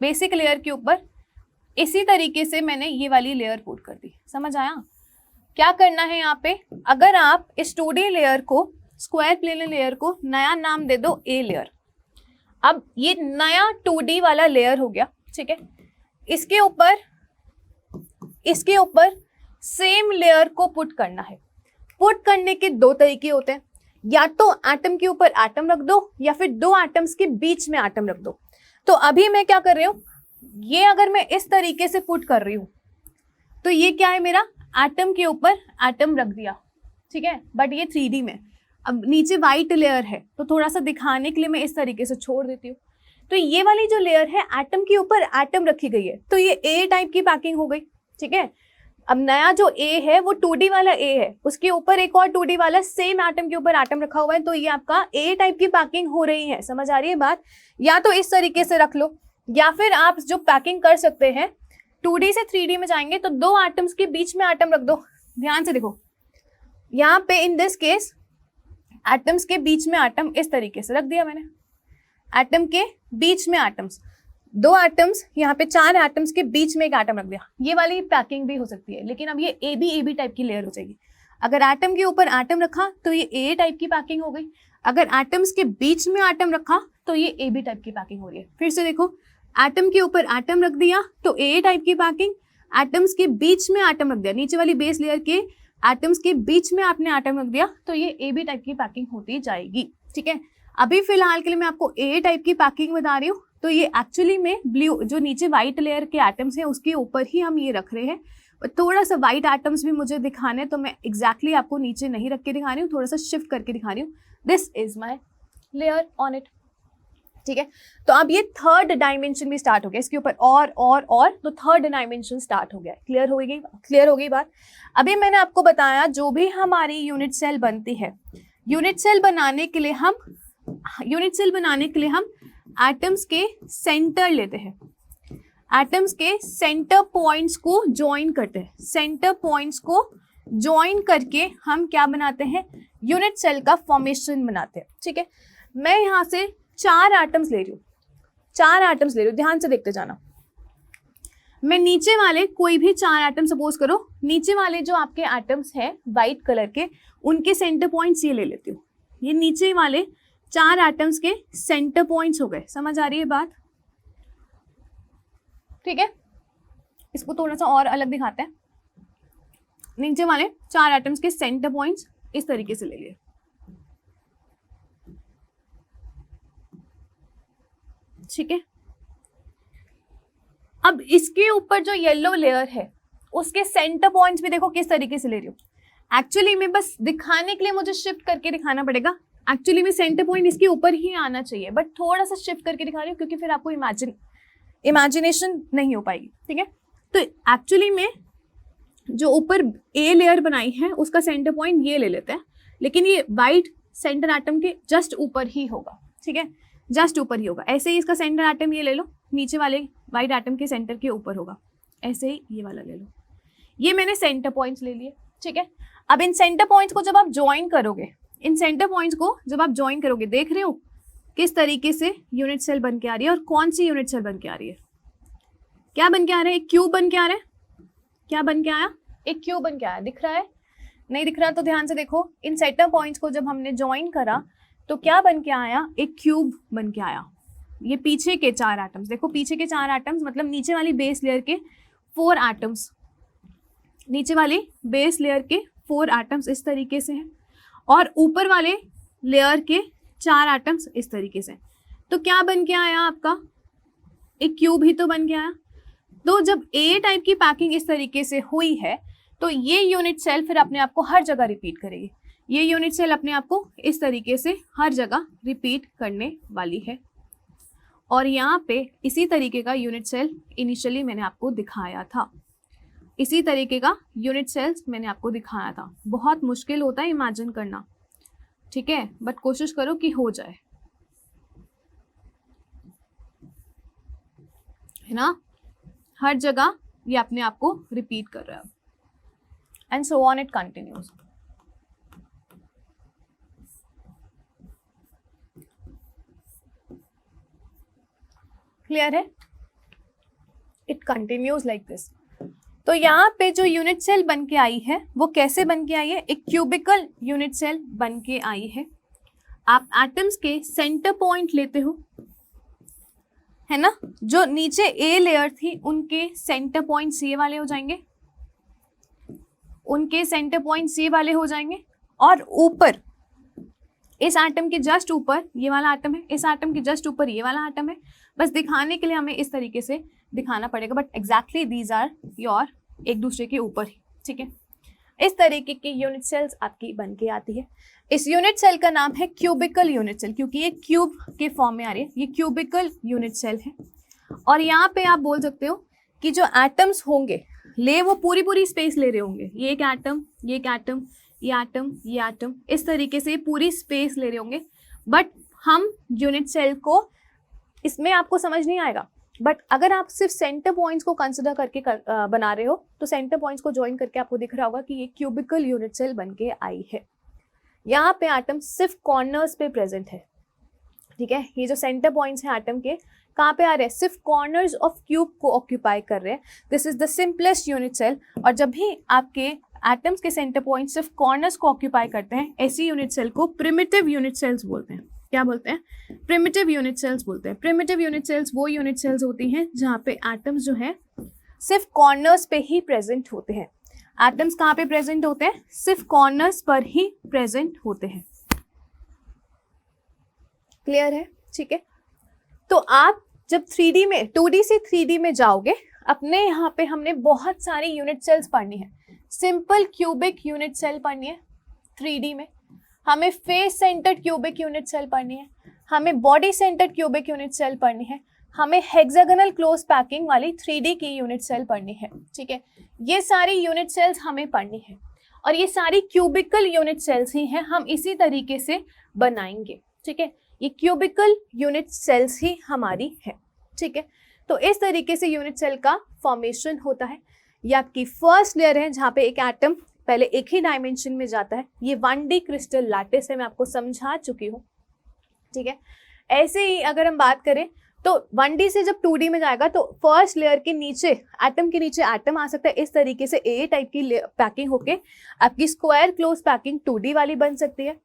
बेसिक लेयर के ऊपर इसी तरीके से मैंने ये वाली लेयर पुट कर दी, समझ आया। क्या करना है यहाँ पे, अगर आप इस 2D लेयर को, स्क्वायर प्लेन लेयर को नया नाम दे दो ए लेयर, अब ये नया 2D वाला लेयर हो गया, ठीक है। इसके ऊपर सेम लेयर को पुट करना है। पुट करने के दो तरीके होते हैं, या तो एटम के ऊपर एटम रख दो या फिर दो एटम्स के बीच में एटम रख दो। तो अभी मैं क्या कर रही हूँ, ये अगर मैं इस तरीके से पुट कर रही हूँ तो ये क्या है, मेरा एटम के ऊपर एटम रख दिया, ठीक है, बट ये 3D में। अब नीचे वाइट लेयर है तो थोड़ा सा दिखाने के लिए मैं इस तरीके से छोड़ देती हूँ। तो ये वाली जो लेयर है एटम के ऊपर एटम रखी गई है, तो ये ए टाइप की पैकिंग हो गई, ठीक है। अब नया जो ए है वो 2D वाला ए है, उसके ऊपर एक और 2D वाला सेम एटम के ऊपर एटम रखा हुआ है, तो ये आपका ए टाइप की पैकिंग हो रही है, समझ आ रही है बात। या तो इस तरीके से रख लो, या फिर आप जो पैकिंग कर सकते हैं 2D से 3D में जाएंगे तो दो एटम्स के बीच में एटम रख दो। ध्यान से देखो, यहाँ पे इन दिस केस एटम्स के बीच में एटम इस तरीके से रख दिया मैंने, एटम के बीच में एटम्स, दो एटम्स, यहाँ पे 4 एटम्स के बीच में एक एटम रख दिया। ये वाली पैकिंग भी हो सकती है, लेकिन अब ये ए बी टाइप की लेयर हो जाएगी। अगर एटम के ऊपर एटम रखा तो ये ए टाइप की पैकिंग हो गई, अगर एटम्स के बीच में एटम रखा तो ये ए बी टाइप की पैकिंग हो रही है। फिर से देखो, एटम के ऊपर एटम रख दिया तो ए टाइप की पैकिंग, एटम्स के बीच में एटम रख दिया, नीचे वाली बेस लेयर के एटम्स के बीच में आपने एटम रख दिया तो ये ए बी टाइप की पैकिंग होती जाएगी, ठीक है। अभी फिलहाल के लिए मैं आपको ए टाइप की पैकिंग बता रही हूँ, तो ये एक्चुअली में ब्लू जो नीचे वाइट लेयर के एटम्स हैं उसके ऊपर ही हम ये रख रहे हैं। थोड़ा सा वाइट एटम्स भी मुझे दिखाने, तो मैं एग्जैक्टली आपको नीचे नहीं रख के दिखा रही हूँ, थोड़ा सा शिफ्ट करके दिखा रही हूँ। This is my layer on it, ठीक है। तो अब ये थर्ड डायमेंशन भी स्टार्ट हो गया, इसके ऊपर और तो थर्ड डायमेंशन स्टार्ट हो गया। क्लियर हो गई बात। अभी मैंने आपको बताया जो भी हमारी यूनिट सेल बनती है, यूनिट सेल बनाने के लिए हम एटम्स के सेंटर लेते हैं, एटम्स के सेंटर पॉइंट्स को ज्वाइन करते हैं, सेंटर पॉइंट्स को ज्वाइन करके हम क्या बनाते हैं, यूनिट सेल का फॉर्मेशन बनाते हैं, ठीक है। मैं यहाँ से 4 एटम्स ले रही हूँ, ध्यान से देखते जाना। मैं नीचे वाले कोई भी 4 एटम सपोज करो, नीचे वाले जो आपके एटम्स हैं वाइट कलर के, उनके सेंटर पॉइंट्स ये ले लेती हूँ। ये नीचे वाले 4 एटम्स के सेंटर पॉइंट्स हो गए, समझ आ रही है बात, ठीक है। इसको थोड़ा सा और अलग दिखाते हैं। नीचे वाले 4 एटम्स के सेंटर पॉइंट्स इस तरीके से ले लिए, ठीक है। अब इसके ऊपर जो येलो लेयर है उसके सेंटर पॉइंट्स भी देखो किस तरीके से ले रही हूँ। एक्चुअली में बस दिखाने के लिए मुझे शिफ्ट करके दिखाना पड़ेगा, एक्चुअली में सेंटर पॉइंट इसके ऊपर ही आना चाहिए, बट थोड़ा सा शिफ्ट करके दिखा रही हूँ क्योंकि फिर आपको इमेजिनेशन नहीं हो पाएगी, ठीक है। तो एक्चुअली में जो ऊपर ए लेयर बनाई है उसका सेंटर पॉइंट ये ले लेते हैं, लेकिन ये वाइट सेंटर एटम के जस्ट ऊपर ही होगा, ठीक है, जस्ट ऊपर ही होगा। ऐसे ही इसका सेंटर एटम ये ले लो, नीचे वाले वाइट एटम के सेंटर के ऊपर होगा, ऐसे ही ये वाला ले लो। ये मैंने सेंटर पॉइंट्स ले लिए, ठीक है। अब इन सेंटर पॉइंट्स को जब आप ज्वाइन करोगे, देख रहे हो किस तरीके से यूनिट सेल बन के आ रही है और कौन सी यूनिट सेल बन के आ रही है। क्या बन के आ रहा है? एक क्यूब बन के आ रहा है। क्या बन के आया? एक क्यूब बन के आया। दिख रहा है? नहीं दिख रहा तो ध्यान से देखो। इन सेंटर पॉइंट्स को जब हमने ज्वाइन करा तो क्या बन के आया? एक क्यूब बन के आया। ये पीछे के 4 एटम्स, देखो पीछे के 4 एटम्स मतलब नीचे वाली बेस लेयर के 4 एटम्स, नीचे वाली बेस लेयर के 4 एटम्स इस तरीके से हैं और ऊपर वाले लेयर के 4 एटम्स इस तरीके से। तो क्या बन के आया आपका? एक क्यूब ही तो बन के आया। तो जब ए टाइप की पैकिंग इस तरीके से हुई है तो ये यूनिट सेल फिर अपने आप को हर जगह रिपीट करेगी। ये यूनिट सेल अपने आप को इस तरीके से हर जगह रिपीट करने वाली है। और यहाँ पे इसी तरीके का यूनिट सेल इनिशियली मैंने आपको दिखाया था। इसी तरीके का यूनिट सेल्स मैंने आपको दिखाया था। बहुत मुश्किल होता है इमेजिन करना, ठीक है, बट कोशिश करो कि हो जाए, है ना। हर जगह ये अपने आप को रिपीट कर रहा है and so on it continues. Clear है? It continues like this. तो यहाँ पे जो यूनिट सेल बन के आई है वो कैसे बन के आई है? एक क्यूबिकल यूनिट सेल बन के आई है। आप एटम्स के सेंटर पॉइंट लेते हो, है ना, जो नीचे ए लेयर थी उनके सेंटर पॉइंट सी वाले हो जाएंगे, उनके सेंटर पॉइंट सी वाले हो जाएंगे। और ऊपर इस एटम के जस्ट ऊपर ये वाला एटम है, इस एटम के जस्ट ऊपर ये वाला एटम है। बस दिखाने के लिए हमें इस तरीके से दिखाना पड़ेगा, but exactly these are your एक दूसरे के ऊपर ही, ठीक है। इस तरीके की यूनिट सेल्स आपकी बन के आती है। इस यूनिट सेल का नाम है क्यूबिकल यूनिट सेल, क्योंकि ये क्यूब के फॉर्म में आ रही है। ये क्यूबिकल यूनिट सेल है। और यहाँ पे आप बोल सकते हो कि जो एटम्स होंगे वो पूरी स्पेस ले रहे होंगे। ये एक एटम, ये एक एटम, ये एटम, ये एटम, इस तरीके से पूरी स्पेस ले रहे होंगे। बट हम यूनिट सेल को, इसमें आपको समझ नहीं आएगा, बट अगर आप सिर्फ सेंटर पॉइंट्स को कंसिडर करके बना रहे हो तो सेंटर पॉइंट्स को ज्वाइन करके आपको दिख रहा होगा कि ये क्यूबिकल यूनिट सेल बन के आई है। यहाँ पे एटम सिर्फ कॉर्नर्स पे प्रेजेंट है, ठीक है। ये जो सेंटर पॉइंट्स हैं एटम के कहाँ पे आ रहे हैं? सिर्फ कॉर्नर्स ऑफ क्यूब को ऑक्यूपाई कर रहे हैं। This is the simplest unit cell. और जब भी आपके एटम्स के सेंटर पॉइंट सिर्फ कॉर्नर्स को ऑक्यूपाई करते हैं, ऐसी यूनिट सेल को प्रिमिटिव यूनिट सेल्स बोलते हैं। क्या बोलते हैं? प्रिमिटिव यूनिट सेल्स बोलते हैं। प्रिमिटिव यूनिट सेल्स वो यूनिट सेल्स होती हैं जहाँ पे एटम्स जो है सिर्फ कॉर्नर्स पे ही प्रेजेंट होते हैं। एटम्स कहाँ पे प्रेजेंट होते हैं? सिर्फ कॉर्नर्स पर ही प्रेजेंट होते हैं। क्लियर है? ठीक है। तो आप जब 3D में 2D से 3D में जाओगे, अपने यहाँ पे हमने बहुत सारी यूनिट सेल्स पढ़नी है। सिंपल क्यूबिक यूनिट सेल पढ़नी है 3D में, हमें face centred cubic unit cell पढ़नी है, हमें body centred cubic unit cell पढ़नी है, हमें हेक्सागोनल क्लोज पैकिंग वाली 3D की यूनिट सेल पढ़नी है, ठीक है। ये सारी यूनिट सेल्स हमें पढ़नी है और ये सारी क्यूबिकल यूनिट सेल्स ही हैं, हम इसी तरीके से बनाएंगे, ठीक है। ये क्यूबिकल यूनिट सेल्स ही हमारी है, ठीक है। तो इस तरीके से यूनिट सेल का फॉर्मेशन होता है। ये आपकी फर्स्ट लेयर है जहाँ पे एक एटम पहले एक ही डायमेंशन में जाता है। ये 1D क्रिस्टल लैटिस है, मैं आपको समझा चुकी हूँ, ठीक है। ऐसे ही अगर हम बात करें तो 1D से जब 2D में जाएगा तो फर्स्ट लेयर के नीचे एटम के नीचे एटम आ सकता है। इस तरीके से ए टाइप की पैकिंग होके आपकी स्क्वायर क्लोज पैकिंग 2D वाली बन सकती है।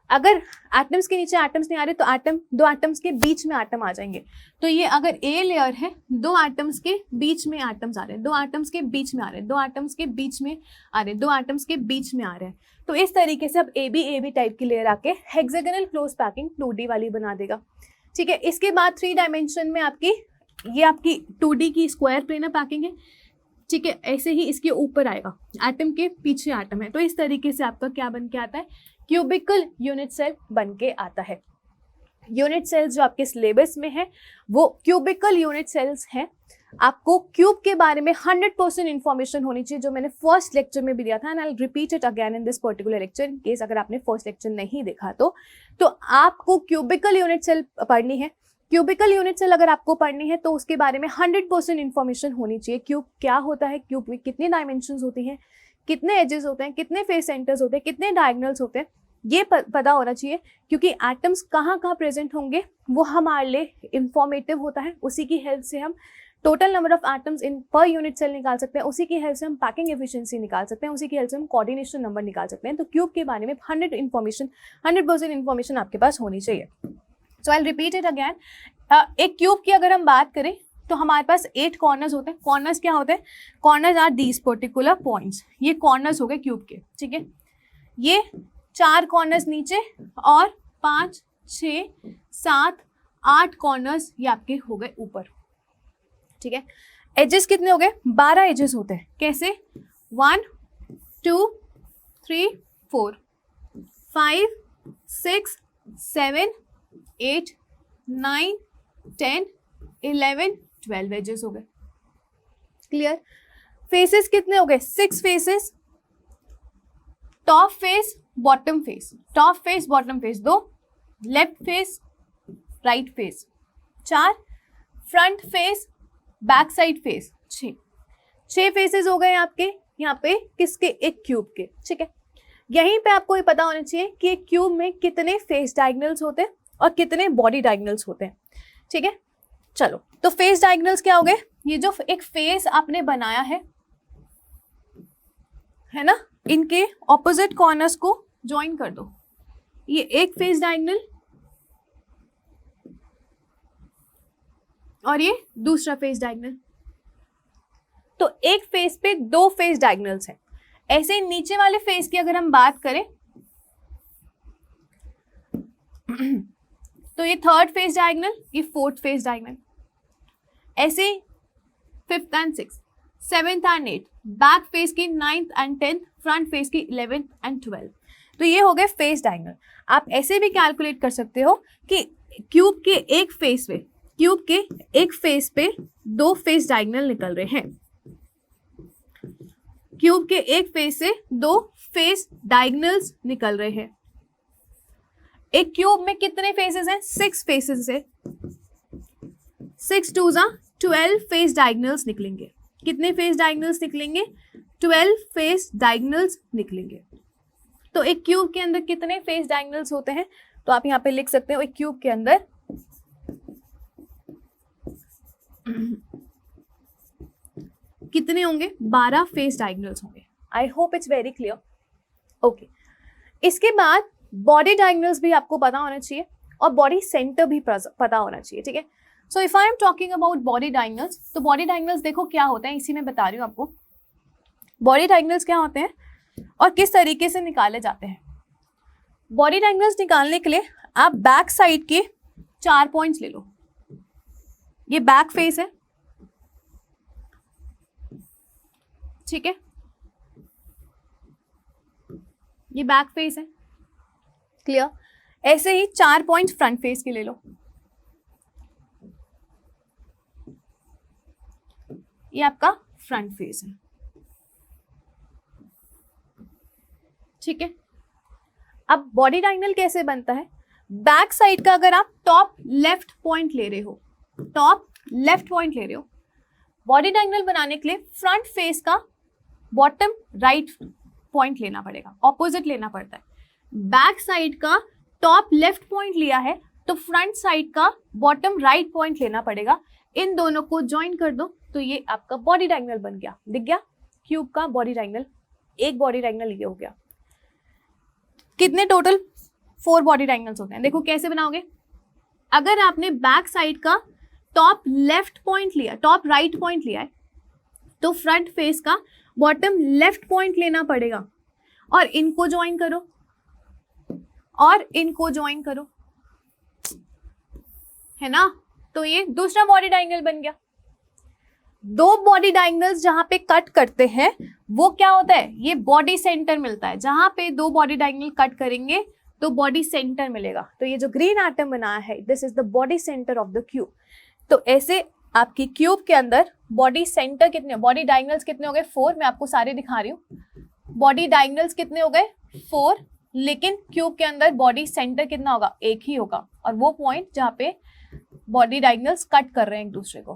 अगर एटम्स के नीचे एटम्स नहीं आ रहे तो एटम, दो एटम्स के बीच में एटम आ जाएंगे। तो ये अगर ए लेयर है, दो एटम्स के बीच में एटम्स आ रहे हैं, दो एटम्स के बीच में आ रहे हैं, दो एटम्स के बीच में आ रहे हैं, दो एटम्स के बीच में आ रहे हैं। तो इस तरीके से अब ए बी टाइप की लेयर आके हेक्सागोनल क्लोज पैकिंग 2D वाली बना देगा, ठीक है। इसके बाद 3 डायमेंशन में आपकी ये आपकी 2D की स्क्वायर प्लेनर पैकिंग है, ठीक है। ऐसे ही इसके ऊपर आएगा, एटम के पीछे एटम है। तो इस तरीके से आपका क्या बन के आता है? क्यूबिकल यूनिट सेल बन के आता है। यूनिट सेल्स जो आपके सिलेबस में है वो क्यूबिकल यूनिट सेल्स हैं। आपको क्यूब के बारे में 100% इंफॉर्मेशन होनी चाहिए, जो मैंने फर्स्ट लेक्चर में भी दिया था, and I will repeat it again in this particular lecture in case अगर आपने फर्स्ट लेक्चर नहीं देखा तो आपको क्यूबिकल यूनिट सेल पढ़नी है। क्यूबिकल यूनिट सेल अगर आपको पढ़नी है तो उसके बारे में 100% इंफॉर्मेशन होनी चाहिए। क्यूब क्या होता है, क्यूब में कितनी डायमेंशंस होती हैं, कितने एजेस होते हैं, कितने फेस सेंटर्स होते हैं, कितने डायगोनल्स होते हैं, ये पता होना चाहिए, क्योंकि एटम्स कहाँ कहाँ प्रेजेंट होंगे वो हमारे लिए इंफॉर्मेटिव होता है। उसी की हेल्प से हम total number of atoms in per unit cell निकाल सकते हैं, उसी की हेल्प से हम पैकिंग एफिशिएंसी निकाल सकते हैं, उसी की हेल्प से हम कोऑर्डिनेशन नंबर निकाल सकते हैं। तो क्यूब के बारे में 100% इन्फॉर्मेशन आपके पास होनी चाहिए। सो आई रिपीट इट अगैन। एक क्यूब की अगर हम बात करें तो हमारे पास 8 कॉर्नर्स होते हैं। कॉर्नर्स क्या होते हैं? Corners are these particular points. ये कॉर्नर्स हो गए क्यूब के, ठीक है। ये 4 कॉर्नर्स नीचे और 5, 6, 7, 8 कॉर्नर्स ये आपके हो गए ऊपर, ठीक है। एजेस कितने हो गए? 12 एजेस होते हैं। कैसे? 1, 2, 3, 4, 5, 6, 7, 8, 9, 10, 11, 12 एजेस हो गए। क्लियर? फेसेस कितने हो गए? 6 faces. Top face, bottom face, top face, bottom face 2, left face, right face 4, front face, back side face 6 faces हो गए आपके यहाँ पे किसके? एक क्यूब के, ठीक है। यहीं पे आपको ये पता होना चाहिए कि एक क्यूब में कितने फेस डायगोनल्स होते हैं और कितने बॉडी डायगोनल्स होते हैं, ठीक है। चलो, तो फेस डायगोनल्स क्या हो गए? ये जो एक फेस आपने बनाया है ना, इनके ऑपोजिट कॉर्नर्स को ज्वाइन कर दो। ये एक फेस डायगोनल और ये दूसरा फेस डायगोनल। तो एक फेस पे 2 फेस डायगोनल्स हैं। ऐसे नीचे वाले फेस की अगर हम बात करें तो ये 3rd फेस डायगोनल, ये 4th फेस डायगोनल। ऐसे 5th and 6th, 7th and 8th, back face की 9th and 10th, front face की 11th एंड 12th। तो ये हो गए फेस डायगोनल। आप ऐसे भी कैलकुलेट कर सकते हो कि क्यूब के एक फेस पे 2 फेस डायगोनल निकल रहे हैं। क्यूब के एक फेस से 2 फेस डायगोनल्स निकल रहे हैं। एक क्यूब में कितने फेसेस हैं? 6 फेसेस है। 6 2 12 फेस डायगोनल्स निकलेंगे। कितने फेस डायगोनल्स निकलेंगे? 12 फेस डायगोनल्स निकलेंगे। तो एक क्यूब के अंदर कितने फेस डायगोनल्स होते हैं? तो आप यहाँ पे लिख सकते हो एक क्यूब के अंदर कितने होंगे? 12 फेस डायगोनल्स होंगे। आई hope it's very clear. Okay, इसके बाद बॉडी डायगोनल्स भी आपको पता होना चाहिए और बॉडी सेंटर भी पता होना चाहिए, ठीक है। So if I am talking about body diagonals, तो बॉडी डायगोनल्स देखो क्या होता है, इसी में बता रही हूँ आपको। बॉडी डायगोनल्स क्या होते हैं और किस तरीके से निकाले जाते हैं। बॉडी डायगोनल्स निकालने के लिए आप बैक साइड के 4 पॉइंट्स ले लो। ये बैक फेस है, ठीक है, ये बैक फेस है, क्लियर। ऐसे ही 4 पॉइंट्स फ्रंट फेस के ले लो। ये आपका फ्रंट फेस है, ठीक है। अब बॉडी डायगोनल कैसे बनता है? बैक साइड का अगर आप टॉप लेफ्ट पॉइंट ले रहे हो, बॉडी डायगोनल बनाने के लिए फ्रंट फेस का बॉटम राइट पॉइंट लेना पड़ेगा, ऑपोजिट लेना पड़ता है। बैक साइड का टॉप लेफ्ट पॉइंट लिया है तो फ्रंट साइड का बॉटम राइट पॉइंट लेना पड़ेगा। इन दोनों को ज्वाइन कर दो तो ये आपका बॉडी डायगोनल बन गया। दिख गया क्यूब का बॉडी डायगोनल। एक बॉडी डायगोनल ये हो गया। कितने टोटल? 4 बॉडी डायगोनल्स होते हैं। देखो कैसे बनाओगे। अगर आपने बैक साइड का टॉप लेफ्ट पॉइंट लिया, टॉप राइट पॉइंट लिया है, तो फ्रंट फेस का बॉटम लेफ्ट पॉइंट लेना पड़ेगा और इनको ज्वाइन करो और इनको ज्वाइन करो, है ना। तो ये दूसरा बॉडी डायगोनल बन गया। 2 बॉडी डायगोनल्स जहां पे कट करते हैं वो क्या होता है? ये बॉडी सेंटर मिलता है। जहां पे 2 बॉडी डायगोनल कट करेंगे तो बॉडी सेंटर मिलेगा। तो ये जो ग्रीन एटम बनाया है, this is the body centre of the cube. तो ऐसे आपकी क्यूब के अंदर बॉडी सेंटर कितने, बॉडी डायगोनल्स कितने हो गए? 4। मैं आपको सारे दिखा रही हूँ। बॉडी डायगोनल्स कितने हो गए? 4। लेकिन क्यूब के अंदर बॉडी सेंटर कितना होगा? एक ही होगा, और वो पॉइंट जहाँ पे बॉडी डायगोनल्स कट कर रहे हैं एक दूसरे को।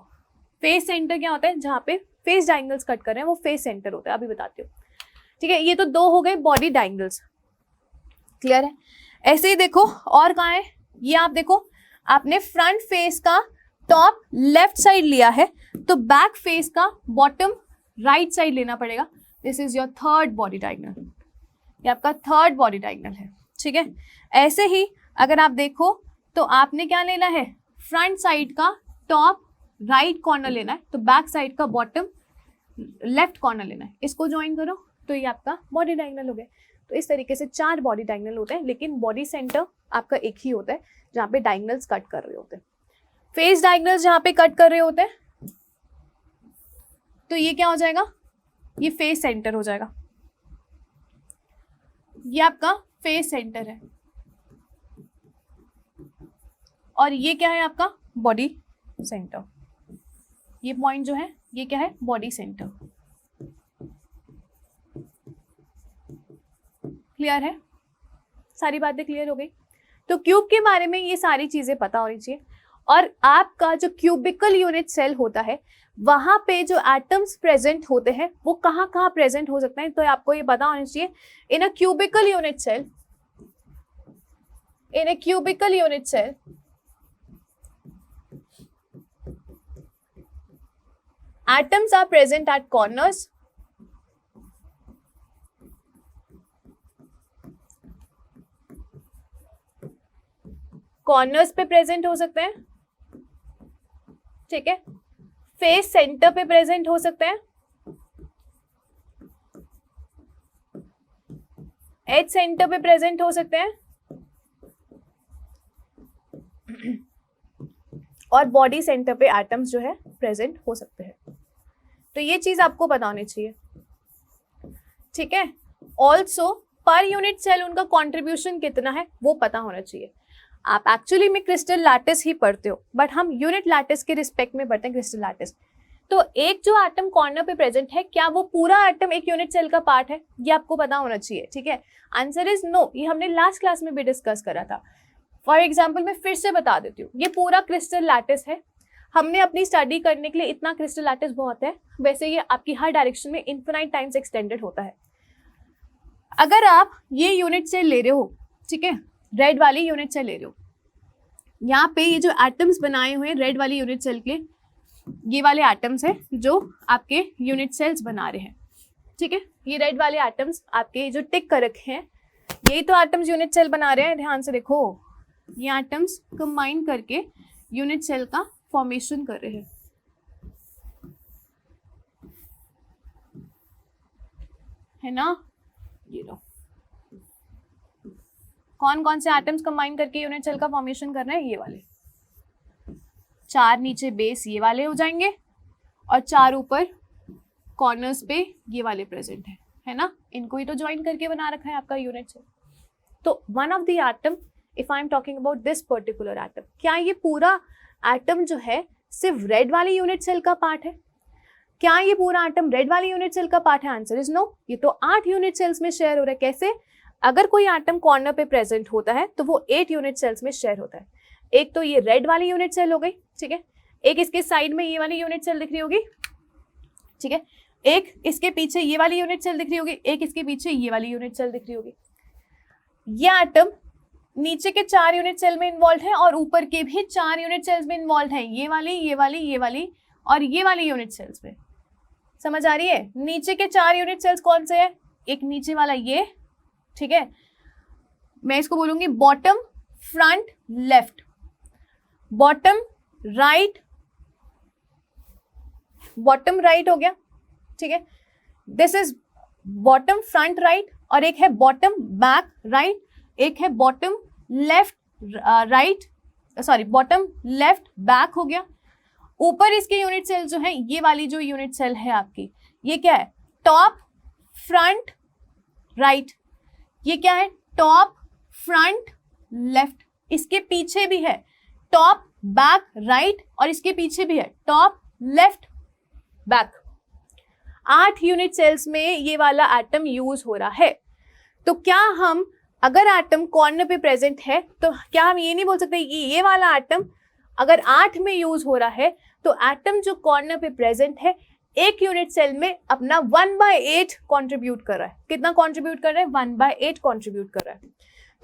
फेस सेंटर क्या होता है? जहाँ पे फेस डायगोनल्स कट कर रहे हैं वो फेस सेंटर होता है। अभी बताती हूँ, ठीक है। ये तो 2 हो गए बॉडी डायगोनल्स, क्लियर है? ऐसे ही देखो और कहाँ है, ये आप देखो, आपने फ्रंट फेस का टॉप लेफ्ट साइड लिया है तो बैक फेस का बॉटम राइट साइड लेना पड़ेगा. This is your third body diagonal, ये आपका थर्ड बॉडी डायगोनल है. ठीक है, ऐसे ही अगर आप देखो तो आपने क्या लेना है, फ्रंट साइड का टॉप राइट कॉर्नर लेना है तो बैक साइड का बॉटम लेफ्ट कॉर्नर लेना है. इसको ज्वाइन करो तो ये आपका बॉडी डायगोनल हो गया. तो इस तरीके से 4 बॉडी डायगोनल होते हैं, लेकिन बॉडी सेंटर आपका एक ही होता है जहाँ पे डायगोनल्स कट कर रहे होते हैं. फेस डायगोनल्स जहाँ पे कट कर रहे होते हैं तो ये क्या हो जाएगा, ये फेस सेंटर हो जाएगा. ये आपका फेस सेंटर है और ये क्या है आपका बॉडी सेंटर. ये पॉइंट जो है ये क्या है, बॉडी सेंटर. क्लियर है? सारी बातें क्लियर हो गई. तो क्यूब के बारे में ये सारी चीजें पता होनी चाहिए. और आपका जो क्यूबिकल यूनिट सेल होता है वहां पे जो एटम्स प्रेजेंट होते हैं वो कहाँ कहाँ प्रेजेंट हो सकते हैं, तो आपको ये पता होना चाहिए. In a cubical unit cell, in a cubical unit cell atoms are present at corners, corners पे प्रेजेंट हो सकते हैं. ठीक है, फेस सेंटर पे प्रेजेंट हो सकते हैं, एज सेंटर पे प्रेजेंट हो सकते हैं और बॉडी सेंटर पे एटम्स जो है प्रेजेंट हो सकते हैं. तो ये चीज आपको पता होनी चाहिए. ठीक है, ऑल्सो पर यूनिट सेल उनका कॉन्ट्रीब्यूशन कितना है वो पता होना चाहिए. आप एक्चुअली में क्रिस्टल लैटिस ही पढ़ते हो बट हम यूनिट लैटिस के रिस्पेक्ट में पढ़ते हैं क्रिस्टल लैटिस. तो एक जो एटम कॉर्नर पे प्रेजेंट है क्या वो पूरा एटम एक यूनिट सेल का पार्ट है, ये आपको पता होना चाहिए. ठीक है, आंसर इज नो. ये हमने लास्ट क्लास में भी डिस्कस करा था. फॉर एग्जाम्पल मैं फिर से बता देती हूँ, ये पूरा क्रिस्टल लैटिस है. हमने अपनी स्टडी करने के लिए इतना क्रिस्टल लैटिस बहुत है. वैसे ये आपकी हर डायरेक्शन में इन्फिनाइट टाइम्स एक्सटेंडेड होता है. अगर आप ये यूनिट सेल ले रहे हो, ठीक है, रेड वाली यूनिट सेल ले रहे हो, यहाँ पे ये जो एटम्स बनाए हुए हैं रेड वाली यूनिट सेल के, ये वाले एटम्स हैं जो आपके यूनिट सेल्स बना रहे हैं. ठीक है, ये रेड वाले एटम्स आपके जो टिक कर रखे हैं यही तो एटम्स यूनिट सेल बना रहे हैं. ध्यान से देखो, ये एटम्स कंबाइन करके यूनिट सेल का फॉर्मेशन कर रहे हैं. है ना, ये लो, कौन कौन से एटम्स कंबाइन करके यूनिट सेल का फॉर्मेशन कर रहे हैं, ये वाले 4 नीचे बेस ये वाले हो जाएंगे और 4 ऊपर कॉर्नर्स पे ये वाले प्रेजेंट है ना. इनको ही तो ज्वाइन करके बना रखा है आपका यूनिट सेल. तो one of the atom, if I am talking about this particular atom, क्या ये पूरा एटम जो है सिर्फ रेड वाली यूनिट सेल का पार्ट है? क्या ये पूरा एटम रेड वाली यूनिट सेल का पार्ट है? Answer is no. ये तो 8 यूनिट सेल्स में शेयर हो रहा है. कैसे? अगर कोई एटम कॉर्नर पे प्रेजेंट होता है तो वो 8 यूनिट सेल्स में शेयर होता है. एक तो ये रेड वाली यूनिट सेल हो गई, ठीक है, एक इसके साइड में ये वाली यूनिट सेल दिख रही होगी, ठीक है, एक इसके पीछे ये वाली यूनिट सेल दिख रही होगी, एक इसके पीछे ये वाली यूनिट सेल दिख रही होगी. ये एटम नीचे के 4 यूनिट सेल में इन्वॉल्व है और ऊपर के भी 4 यूनिट सेल्स में इन्वॉल्व है, ये वाली, ये वाली, ये वाली और ये वाली यूनिट सेल्स में. समझ आ रही है? नीचे के 4 यूनिट सेल्स कौन से है? एक नीचे वाला ये, ठीक है, मैं इसको बोलूंगी bottom, front, left, bottom, right, bottom right हो गया, ठीक है, this is bottom front right, और एक है बॉटम बैक राइट, एक है bottom left right, sorry bottom left back हो गया. ऊपर इसके यूनिट सेल जो है, ये वाली जो यूनिट सेल है आपकी, ये क्या है? Top front right. ये क्या है? Top front left. इसके पीछे भी है टॉप बैक राइट और इसके पीछे भी है top left back. 8 unit cells में ये वाला एटम यूज हो रहा है. तो क्या हम, अगर एटम कॉर्नर पे प्रेजेंट है तो क्या हम ये नहीं बोल सकते कि ये वाला एटम अगर 8 में यूज हो रहा है तो एटम जो कॉर्नर पे प्रेजेंट है एक यूनिट सेल में अपना 1/8 कंट्रीब्यूट कर रहा है. कितना कंट्रीब्यूट कर रहा है? 1/8 कंट्रीब्यूट कर रहा है.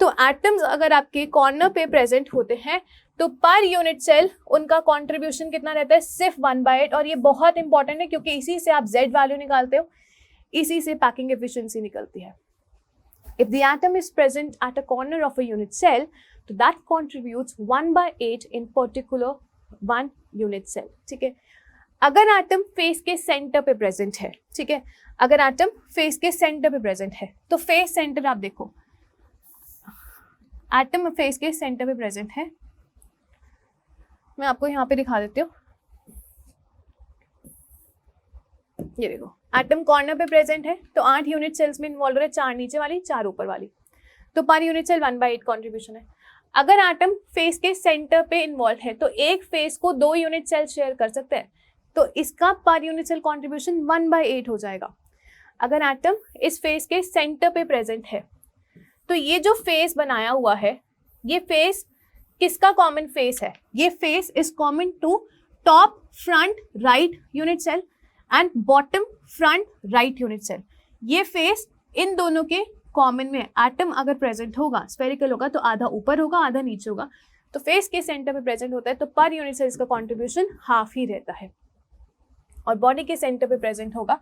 तो एटम्स अगर आपके कॉर्नर पे प्रेजेंट होते हैं तो पर यूनिट सेल उनका कंट्रीब्यूशन कितना रहता है, सिर्फ 1/8। और ये बहुत इंपॉर्टेंट है क्योंकि इसी से आप Z वैल्यू निकालते हो, इसी से पैकिंग एफिशिएंसी निकलती है। If the atom is present at a corner of a unit cell, तो that contributes 1/8 in particular one unit cell। ठीक है, अगर एटम फेस के सेंटर पे प्रेजेंट है, ठीक है, अगर एटम फेस के सेंटर पे प्रेजेंट है तो फेस सेंटर आप देखो, एटम फेस के सेंटर पे प्रेजेंट है, मैं आपको यहाँ पे दिखा देती हूँ, ये देखो एटम कॉर्नर पे प्रेजेंट है तो 8 यूनिट सेल्स में इन्वॉल्व है, 4 नीचे वाली 4 ऊपर वाली, तो पर यूनिट सेल 1/8 कॉन्ट्रीब्यूशन है। अगर एटम फेस के सेंटर पे इन्वॉल्व है तो एक फेस को 2 यूनिट सेल शेयर कर सकते हैं, तो इसका पर यूनिट सेल कॉन्ट्रीब्यूशन 1/8 हो जाएगा। अगर एटम इस फेस के सेंटर पे प्रेजेंट है तो ये जो फेस बनाया हुआ है, ये फेस किसका कॉमन फेस है, ये face is common to top front right unit cell and bottom front right unit cell. ये फेस इन दोनों के कॉमन में, एटम अगर प्रेजेंट होगा स्फेरिकल होगा तो आधा ऊपर होगा आधा नीचे होगा, तो फेस के सेंटर पे प्रेजेंट होता है तो पर यूनिट सेल इसका कॉन्ट्रीब्यूशन हाफ ही रहता है। और बॉडी के सेंटर पे प्रेजेंट होगा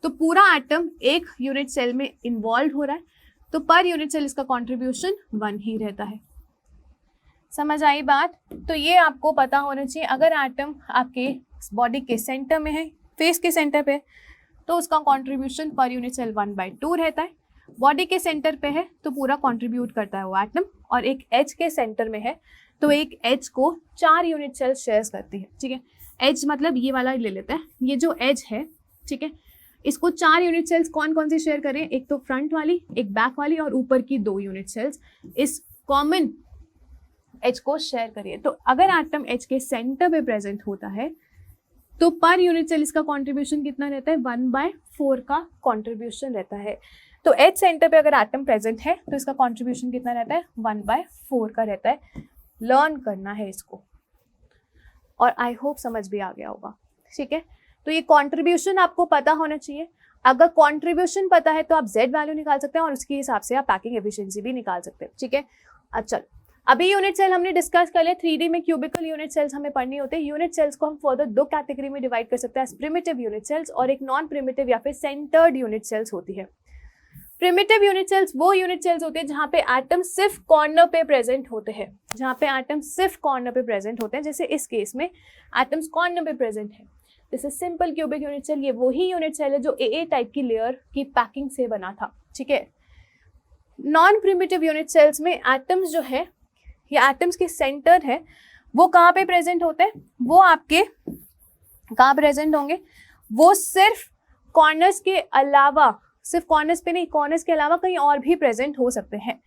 तो पूरा एटम एक यूनिट सेल में इन्वॉल्व हो रहा है, तो पर यूनिट सेल इसका कॉन्ट्रीब्यूशन 1 ही रहता है। समझ आई बात? तो ये आपको पता होना चाहिए, अगर एटम आपके बॉडी के सेंटर में है, फेस के सेंटर पे, तो उसका कंट्रीब्यूशन पर यूनिट सेल 1/2 रहता है। बॉडी के सेंटर पे है तो पूरा कंट्रीब्यूट करता है वो एटम, और एक एज के सेंटर में है तो एक एज को 4 यूनिट सेल शेयर करती है। ठीक है, एज मतलब ये वाला ले लेते हैं, ये जो एज है, ठीक है, इसको 4 यूनिट सेल्स कौन कौन सी शेयर करें, एक तो फ्रंट वाली, एक बैक वाली और ऊपर की 2 यूनिट सेल्स इस कॉमन एज को शेयर करिए। तो अगर एटम एज के सेंटर पे प्रेजेंट होता है तो पर यूनिट सेल इसका कंट्रीब्यूशन कितना रहता है, 1/4 का कंट्रीब्यूशन रहता है। तो एज सेंटर पे अगर एटम प्रेजेंट है तो इसका कंट्रीब्यूशन कितना रहता है, 1/4 का रहता है। लर्न करना है इसको, और आई होप समझ भी आ गया होगा। ठीक है, तो ये कंट्रीब्यूशन आपको पता होना चाहिए। अगर कंट्रीब्यूशन पता है तो आप Z वैल्यू निकाल सकते हैं और उसके हिसाब से आप पैकिंग एफिशिएंसी भी निकाल सकते हैं। ठीक है, अच्छा अभी यूनिट सेल हमने डिस्कस कर लिया। 3D में क्यूबिकल यूनिट सेल्स हमें पढ़नी होते हैं। यूनिट सेल्स को हम फर्दर 2 कैटेगरी में डिवाइड कर सकते हैं, प्रिमिटिव यूनिट सेल्स और एक नॉन प्रिमिटिव या फिर सेंटर्ड यूनिट सेल्स होती है। प्रिमिटिव यूनिट सेल्स वो यूनिट सेल्स होते हैं जहाँ पे एटम सिर्फ कॉर्नर पे प्रेजेंट होते हैं, जहाँ पे एटम सिर्फ कॉर्नर पे प्रेजेंट होते हैं। जैसे इस केस में एटम्स कॉर्नर पे प्रेजेंट है, जैसे सिंपल क्यूबिक यूनिट सेल, ये वही यूनिट सेल है जो AA टाइप की लेयर की पैकिंग से बना था। ठीक है, नॉन प्रिमिटिव यूनिट सेल्स में एटम्स जो है, ये एटम्स के सेंटर है, वो कहाँ पे प्रेजेंट होते हैं, वो आपके कहाँ प्रेजेंट होंगे, वो सिर्फ कॉर्नर्स के अलावा, सिर्फ कॉर्नर्स पे नहीं, कॉर्नर्स के अलावा कहीं और भी प्रेजेंट हो सकते हैं।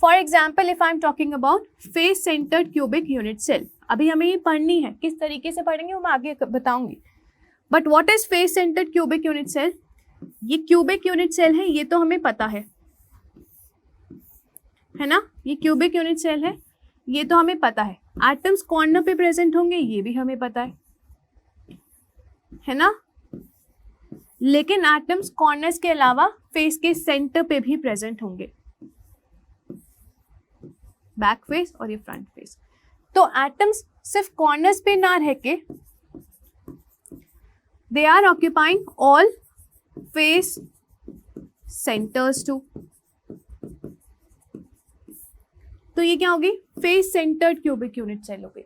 For example if I am talking about face centred cubic unit cell, अभी हमें ये पढ़नी है, किस तरीके से पढ़ेंगे वो मैं आगे बताऊंगी। But what is face centred cubic unit cell? ये क्यूबिक यूनिट सेल है, ये तो हमें पता है ना, ये क्यूबिक यूनिट सेल है, ये तो हमें पता है। एटम्स कॉर्नर पे प्रेजेंट होंगे, ये भी हमें पता है ना, लेकिन एटम्स कॉर्नर्स के अलावा फेस के सेंटर पे भी प्रेजेंट होंगे, बैक फेस और ये फ्रंट फेस। तो एटम्स सिर्फ कॉर्नर्स पे ना रह के they are occupying all face centres too. तो ये क्या होगी, face centred cubic unit cell हो गई।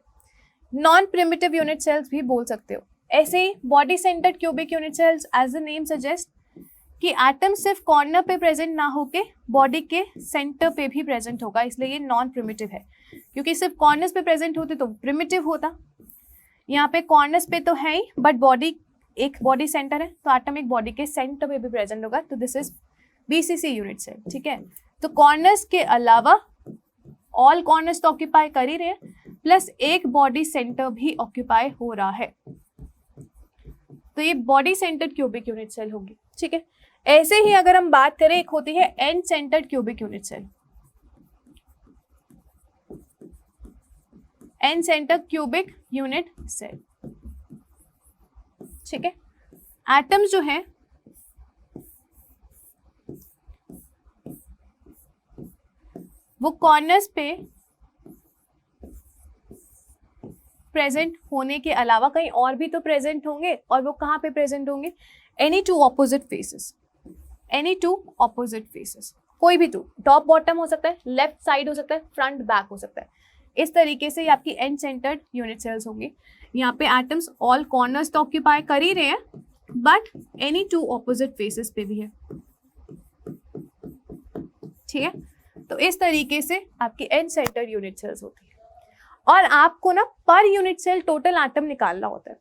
नॉन प्रिमिटिव यूनिट सेल्स भी बोल सकते हो। ऐसे ही body centred cubic unit cells as the name suggest कि एटम सिर्फ कॉर्नर पे प्रेजेंट ना होके बॉडी के सेंटर पे भी प्रेजेंट होगा, इसलिए ये नॉन प्रिमिटिव है। क्योंकि सिर्फ कॉर्नर्स पे प्रेजेंट होते तो प्रिमिटिव होता, यहाँ पे कॉर्नर्स पे तो है ही बट बॉडी, एक बॉडी सेंटर है तो एटम एक बॉडी के सेंटर पे भी प्रेजेंट होगा, तो this is BCC unit cell. ठीक है, तो कॉर्नर्स के अलावा ऑल कॉर्नर्स तो ऑक्यूपाई कर ही रहे हैं, प्लस एक बॉडी सेंटर भी ऑक्यूपाई हो रहा है, तो ये body centred cubic unit cell होगी। ठीक है, ऐसे ही अगर हम बात करें, एक होती है end centred cubic unit cell. End centre cubic unit cell, ठीक है, एटम्स जो है वो कॉर्नर्स पे प्रेजेंट होने के अलावा कहीं और भी तो प्रेजेंट होंगे, और वो कहाँ पे प्रेजेंट होंगे? Any two opposite faces, any two opposite faces, कोई भी टू, टॉप बॉटम हो सकता है, लेफ्ट साइड हो सकता है, फ्रंट बैक हो सकता है। इस तरीके से ये आपकी एंड सेंटर्ड यूनिट सेल्स होंगी। यहाँ पे एटम्स ऑल कॉर्नर्स तो ऑक्यूपाई कर ही रहे हैं, but any two opposite faces पे भी है, ठीक है। तो इस तरीके से आपकी एंड सेंटर्ड यूनिट सेल्स होती है। और आपको ना पर यूनिट सेल टोटल एटम निकालना होता है।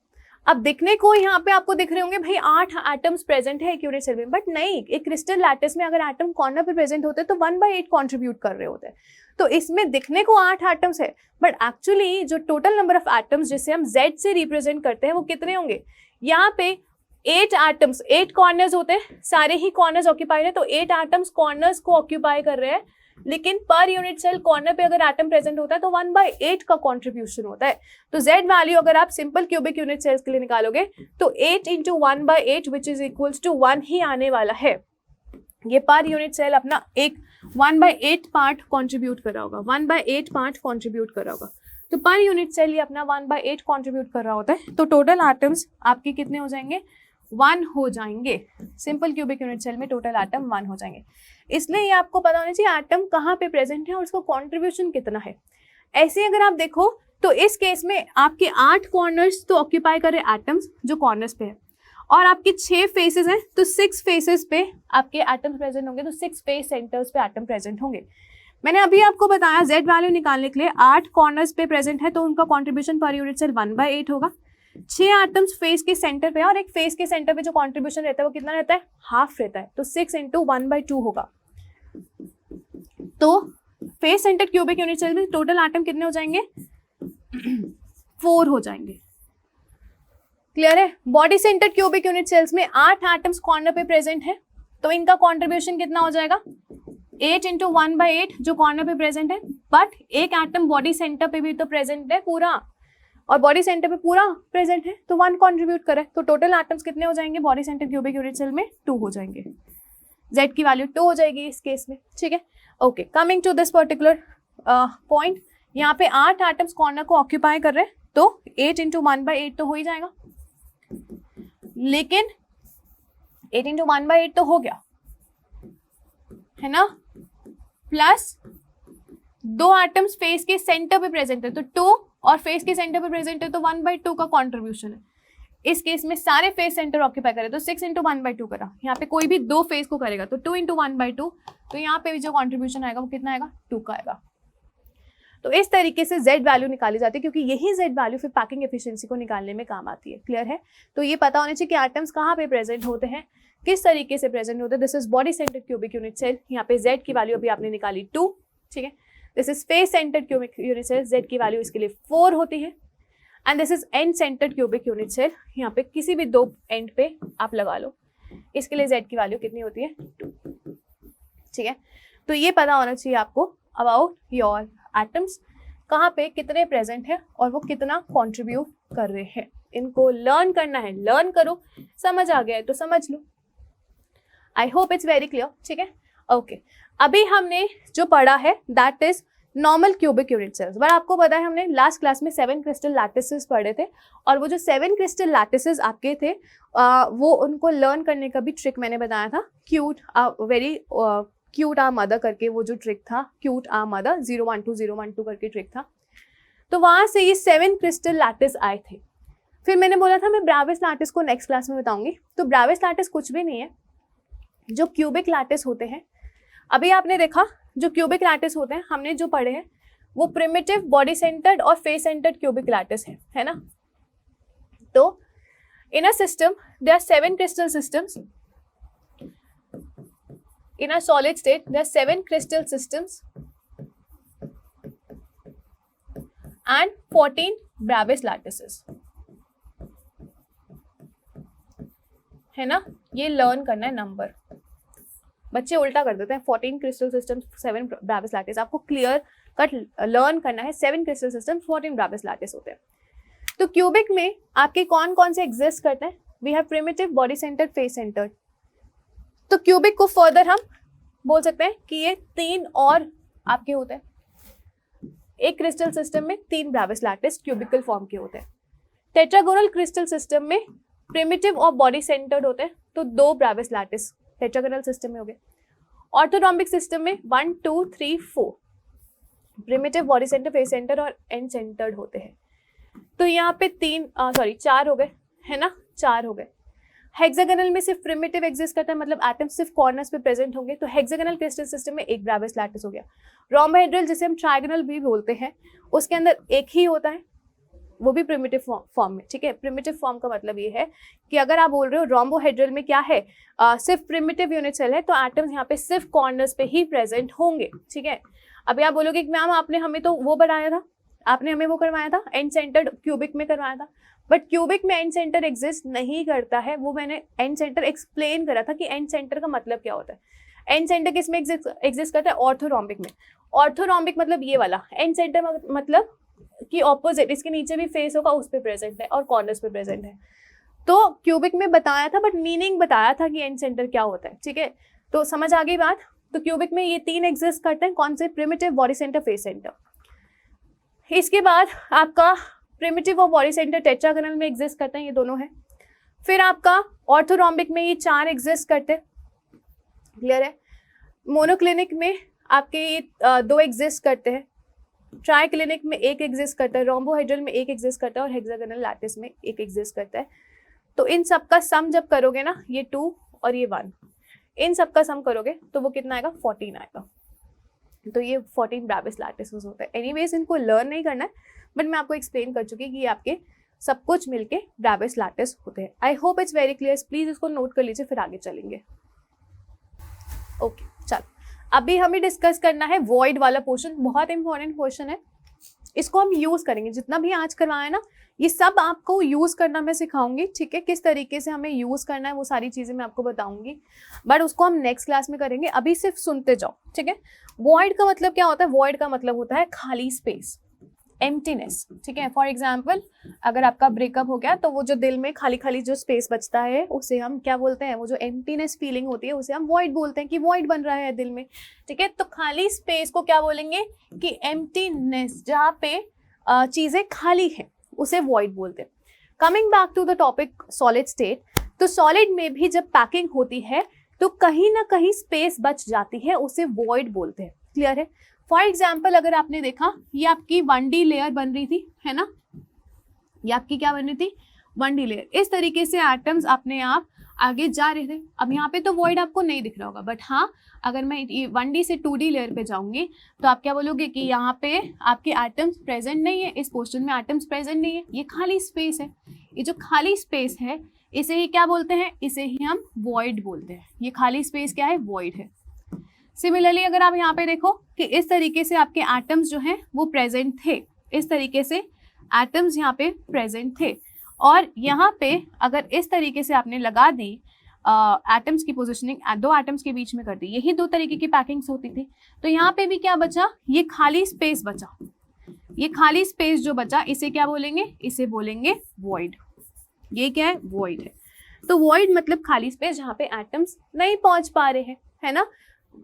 अब दिखने को यहाँ पे आपको दिख रहे होंगे भाई 8 एटम्स प्रेजेंट है एक यूनिट सेल में, बट नहीं, एक क्रिस्टल लैटिस में अगर एटम कॉर्नर पे प्रेजेंट होते हैं तो 1/8 कंट्रीब्यूट कर रहे होते हैं। तो इसमें दिखने को 8 एटम्स है, बट एक्चुअली जो टोटल नंबर ऑफ एटम्स जिसे हम Z से रिप्रेजेंट करते हैं वो कितने होंगे? यहाँ पे 8 एटम्स, 8 कॉर्नर्स होते हैं, सारे ही कॉर्नर्स ऑक्यूपाइड है, तो 8 एटम्स कॉर्नर्स को ऑक्यूपाई कर रहे हैं, लेकिन पर यूनिट सेल कॉर्नर पे अगर एटम प्रेजेंट होता है तो 1/8 का कंट्रीब्यूशन होता है। तो Z वैल्यू अगर आप सिंपल क्यूबिक यूनिट सेल्स के लिए निकालोगे तो 8 × 1/8 विच इज इक्वल्स टू 1 ही आने वाला है। ये पर यूनिट सेल अपना एक 1/8 पार्ट कंट्रीब्यूट कर रहा होगा, 1/8 पार्ट कंट्रीब्यूट कर रहा होगा। तो पर यूनिट सेल ये अपना 1/8 कंट्रीब्यूट कर रहा होता है। तो टोटल एटम्स आपके कितने हो जाएंगे? 1 हो जाएंगे। सिंपल क्यूबिक यूनिट सेल में टोटल एटम 1 हो जाएंगे। इसलिए ये आपको पता होना चाहिए एटम कहाँ पे प्रेजेंट है और उसका कंट्रीब्यूशन कितना है। ऐसे अगर आप देखो तो इस केस में आपके 8 कॉर्नर्स तो ऑक्यूपाई कर रहे एटम्स जो कॉर्नर्स पे है, और आपके 6 फेसेस हैं तो 6 फेसेस पे आपके एटम्स प्रेजेंट होंगे, तो 6 फेस सेंटर्स पे एटम प्रेजेंट होंगे। मैंने अभी आपको बताया Z वैल्यू निकालने के लिए 8 कॉर्नर्स पे प्रेजेंट है तो उनका कॉन्ट्रीब्यूशन पर यूनिट सेल 1/8 होगा। 6 एटम्स फेस के सेंटर पे, और एक फेस के सेंटर पे जो कंट्रीब्यूशन रहता है वो कितना रहता है? हाफ रहता है, तो 6 × 1/2 होगा। तो face centre cubic unit cell में टोटल एटम कितने हो जाएंगे? 4 हो जाएंगे। क्लियर है? Body centre cubic unit cells में 8 एटम्स कॉर्नर पे प्रेजेंट है, तो इनका कंट्रीब्यूशन कितना हो जाएगा? 8 × 1/8 जो कॉर्नर पे प्रेजेंट है, बट एक एटम बॉडी सेंटर पे भी तो प्रेजेंट है पूरा, और बॉडी सेंटर पे पूरा प्रेजेंट है तो 1 कंट्रीब्यूट करे, तो टोटल एटम्स कितने हो जाएंगे body centre cubic unit cell में? 2 हो जाएंगे। Z की वैल्यू 2 हो जाएगी इस केस में, ठीक है। Okay, coming to this particular point, यहाँ पे 8 एटम्स कॉर्नर को ऑक्यूपाई कर रहे हैं तो 8 × 1/8 तो हो ही जाएगा, लेकिन 8 × 1/8 तो हो गया है ना, प्लस 2 एटम्स फेस के सेंटर पे प्रेजेंट है तो 2, और फेस के सेंटर पे प्रेजेंट है तो 1/2 का कंट्रीब्यूशन है। इस केस में सारे फेस सेंटर ऑक्यूपाई करे तो 6 × 1/2 करा, यहाँ पे कोई भी 2 फेस को करेगा तो 2 × 1/2, तो यहाँ पे भी जो कंट्रीब्यूशन आएगा वो कितना आएगा? 2 का आएगा। तो इस तरीके से Z वैल्यू निकाली जाती है, क्योंकि यही Z वैल्यू फिर पैकिंग एफिशिएंसी को निकालने में काम आती है। क्लियर है? तो ये पता होना चाहिए कि एटम्स कहाँ पे प्रेजेंट होते हैं, किस तरीके से प्रेजेंट होते हैं। This is body centre cubic unit cell, यहाँ पे Z की वैल्यू अभी आपने निकाली 2, ठीक है। This is face centre cubic unit cell, Z की वैल्यू इसके लिए 4 होती है। And this is end centre cubic unit cell, यहाँ पे किसी भी 2 एंड पे आप लगा लो, इसके लिए Z की वैल्यू कितनी होती है? 2, ठीक है। तो ये पता होना चाहिए आपको अबाउट योर एटम्स कहाँ पे कितने प्रेजेंट है और वो कितना कंट्रीब्यूट कर रहे हैं। इनको लर्न करना है, लर्न करो, समझ आ गया है तो समझ लो। I hope it's very clear, ठीक है। ओके, अभी हमने जो पढ़ा है that is normal cubic unit cells. But आपको पता है हमने लास्ट क्लास में 7 क्रिस्टल लैटिसेस पढ़े थे, और वो जो 7 क्रिस्टल लैटिसेस आपके थे वो उनको लर्न करने का भी ट्रिक मैंने बताया था, क्यूट वेरी क्यूट आ मदर करके वो जो ट्रिक था, क्यूट आ मदर 012 करके ट्रिक था। तो वहाँ से ये 7 क्रिस्टल लैटिस आए थे। फिर मैंने बोला था मैं ब्राविस लैटिस को नेक्स्ट क्लास में बताऊंगी। तो ब्राविस लैटिस कुछ भी नहीं है, जो क्यूबिक लैटिस होते हैं। अभी आपने देखा जो क्यूबिक लैटिस होते हैं हमने जो पढ़े हैं वो प्रिमिटिव बॉडी सेंटर्ड और फेस सेंटर्ड क्यूबिक लैटिस है ना। तो in a system there are 7 crystal systems. In a solid state, there are 7 crystal systems and 14 Bravais lattices, है ना। ये लर्न करना है नंबर, बच्चे उल्टा कर देते हैं। 14 क्रिस्टल सिस्टम्स, 7 Bravais lattice। आपको क्लियर कट लर्न करना है 7 क्रिस्टल सिस्टम्स, 14 Bravais lattice होते हैं। तो क्यूबिक में आपके कौन कौन से एग्जिस्ट करते हैं? We have primitive, body centred, face centred. तो क्यूबिक को फर्दर हम बोल सकते हैं कि ये 3 और आपके होते हैं। एक क्रिस्टल सिस्टम में 3 ब्रेविस लैटिस क्यूबिकल फॉर्म के होते हैं। टेट्रागोनल क्रिस्टल सिस्टम में प्रिमिटिव और बॉडी सेंटर्ड होते हैं, तो 2 ब्रेविस लैटिस टेट्रागोनल सिस्टम में हो गए। ऑर्थोरॉम्बिक सिस्टम में 1 2 3 4 primitive, body centre, face centre और एंड सेंटर्ड होते हैं। तो यहाँ पे 4 हो गए, है ना, 4 हो गए। हेक्सागोनल में सिर्फ प्रिमिटिव एग्जिस्ट करता है, मतलब एटम सिर्फ कॉर्नर्स पे प्रेजेंट होंगे, तो हेक्सागोनल क्रिस्टल सिस्टम में 1 ब्रेविस लैटिस हो गया। रोम्बोहेड्रल जिसे हम ट्रायगोनल भी बोलते हैं, उसके अंदर 1 ही होता है, वो भी प्रिमिटिव फॉर्म में, ठीक है। प्रिमिटिव फॉर्म का मतलब ये है कि अगर आप बोल रहे हो रोम्बोहेड्रल में क्या है, सिर्फ प्रिमिटिव यूनिट सेल है, तो एटम्स यहाँ पे सिर्फ कॉर्नर्स पे ही प्रेजेंट होंगे, ठीक है। अभी आप बोलोगे कि मैम आपने हमें तो वो बनाया था, आपने हमें वो करवाया था, एंड सेंटर्ड क्यूबिक में करवाया था, बट क्यूबिक में एंड सेंटर एग्जिस्ट नहीं करता है। वो मैंने एंड सेंटर एक्सप्लेन करा था कि एंड सेंटर का मतलब क्या होता है। एंड सेंटर किस में एग्जिस्ट करता है? ऑर्थोरॉम्बिक में। ऑर्थोरॉम्बिक मतलब ये वाला, एंड सेंटर मतलब कि ऑपोजिट, इसके नीचे भी फेस होगा, उस पे प्रेजेंट है और कॉर्नर्स पे प्रेजेंट है। तो क्यूबिक में बताया था, बट मीनिंग बताया था कि एंड सेंटर क्या होता है, ठीक है। तो समझ आ गई बात। तो क्यूबिक में ये 3 एग्जिस्ट करते हैं, कौन से? Primitive, body centre, face centre. इसके बाद आपका प्रिमिटिव और बॉडी सेंटर टेट्रागोनल में एग्जिस्ट करते हैं, ये दोनों है। फिर आपका ऑर्थोरॉम्बिक में ये 4 एग्जिस्ट करते हैं, क्लियर है। मोनोक्लिनिक में आपके ये 2 एग्जिस्ट करते हैं, ट्राइक्लिनिक में 1 एग्जिस्ट करता है, रोम्बोहेड्रल में 1 एग्जिस्ट करता है और हेक्सागोनल लैटिस में 1 एग्जिस्ट करता है। तो इन सब का सम जब करोगे ना, ये 2 और ये 1, इन सब का सम करोगे तो वो कितना आएगा? 14 आएगा। तो ये 14 ब्रेविस लैटिस होता है। एनीवेज इनको लर्न नहीं करना है, बट मैं आपको एक्सप्लेन कर चुकी कि ये आपके सब कुछ मिलके ब्रेविस लैटिस होते हैं। आई hope it's very clear. Please इसको नोट कर लीजिए, फिर आगे चलेंगे। ओके, चलो अभी हमें डिस्कस करना है वॉइड वाला पोर्शन। बहुत इंपॉर्टेंट पोर्शन है, इसको हम यूज करेंगे। जितना भी आज करवाया ना, ये सब आपको यूज करना मैं सिखाऊंगी, ठीक है। किस तरीके से हमें यूज करना है वो सारी चीजें मैं आपको बताऊंगी, बट उसको हम नेक्स्ट क्लास में करेंगे। अभी सिर्फ सुनते जाओ, ठीक है। वॉइड का मतलब क्या होता है? वॉइड का मतलब होता है खाली स्पेस, एम्प्टीनेस, ठीक है। फॉर एग्जाम्पल, अगर आपका ब्रेकअप हो गया तो वो जो दिल में खाली खाली जो स्पेस बचता है उसे हम क्या बोलते हैं? वो जो एम्प्टीनेस फीलिंग होती है उसे हम वॉइड बोलते हैं, कि वॉइड बन रहा है दिल में, ठीक है। तो खाली स्पेस को क्या बोलेंगे? कि एम्प्टीनेस, जहाँ पे चीजें खाली हैं उसे वॉइड बोलते हैं। Coming back to the topic solid state, तो सॉलिड में भी जब पैकिंग होती है तो कहीं ना कहीं स्पेस बच जाती है, उसे वॉइड बोलते हैं, क्लियर है। फॉर एग्जाम्पल, अगर आपने देखा ये आपकी 1D लेयर बन रही थी, है ना, ये आपकी क्या बन रही थी? 1D layer. इस तरीके से एटम्स अपने आप आगे जा रहे थे। अब यहाँ पे तो वॉइड आपको नहीं दिख रहा होगा, बट हाँ, अगर मैं 1D से 2D लेयर पे जाऊंगी तो आप क्या बोलोगे? कि यहाँ पे आपके एटम्स प्रेजेंट नहीं है, इस पोर्शन में एटम्स प्रेजेंट नहीं है, ये खाली स्पेस है। ये जो खाली स्पेस है इसे ही क्या बोलते हैं? इसे ही हम वॉइड बोलते हैं। ये खाली स्पेस क्या है? वॉइड है। सिमिलरली अगर आप यहाँ पे देखो कि इस तरीके से आपके एटम्स जो हैं वो प्रेजेंट थे, इस तरीके से एटम्स यहाँ पे प्रेजेंट थे, और यहाँ पे अगर इस तरीके से आपने लगा दी एटम्स की पोजिशनिंग 2 एटम्स के बीच में कर दी, यही 2 तरीके की पैकिंग्स होती थी, तो यहाँ पे भी क्या बचा? ये खाली स्पेस बचा। ये खाली स्पेस जो बचा इसे क्या बोलेंगे? इसे बोलेंगे वॉइड। ये क्या है? वॉइड है। तो वॉइड मतलब खाली स्पेस जहाँ पे एटम्स नहीं पहुंच पा रहे हैं, है ना।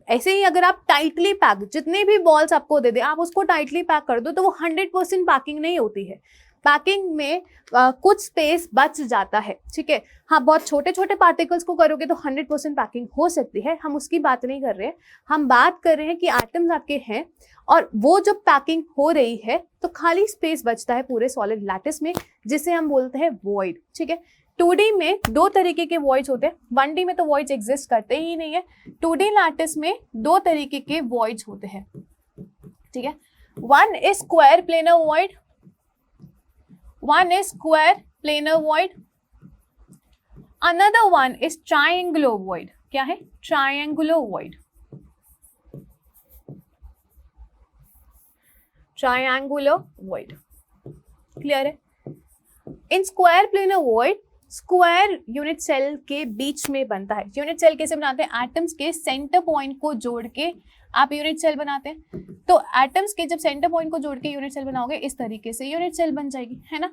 ऐसे ही अगर आप टाइटली पैक, जितने भी बॉल्स आपको दे दे, आप उसको टाइटली पैक कर दो तो वो 100% पैकिंग नहीं होती है। पैकिंग में कुछ स्पेस बच जाता है, ठीक है। हाँ, बहुत छोटे छोटे पार्टिकल्स को करोगे तो 100% पैकिंग हो सकती है, हम उसकी बात नहीं कर रहे हैं। हम बात कर रहे हैं कि एटम्स आपके हैं और वो जब पैकिंग हो रही है तो खाली स्पेस बचता है पूरे सॉलिड लैटिस में, जिसे हम बोलते हैं वॉइड, ठीक है। 2D में 2 तरीके के वॉइड्स होते हैं, 1D में तो वॉइड्स एग्जिस्ट करते ही नहीं है। 2D लैटिस में 2 तरीके के वॉइड्स होते हैं, ठीक है। One is square planar void, one is square planar void, another one is triangular void. क्या है? triangular void. triangular void, clear है। In square planar void square unit cell के बीच में बनता है। यूनिट सेल कैसे बनाते हैं? एटम्स के सेंटर पॉइंट को जोड़ के आप यूनिट सेल बनाते हैं। तो एटम्स के जब सेंटर पॉइंट को जोड़ के यूनिट सेल बनाओगे, इस तरीके से यूनिट सेल बन जाएगी, है ना।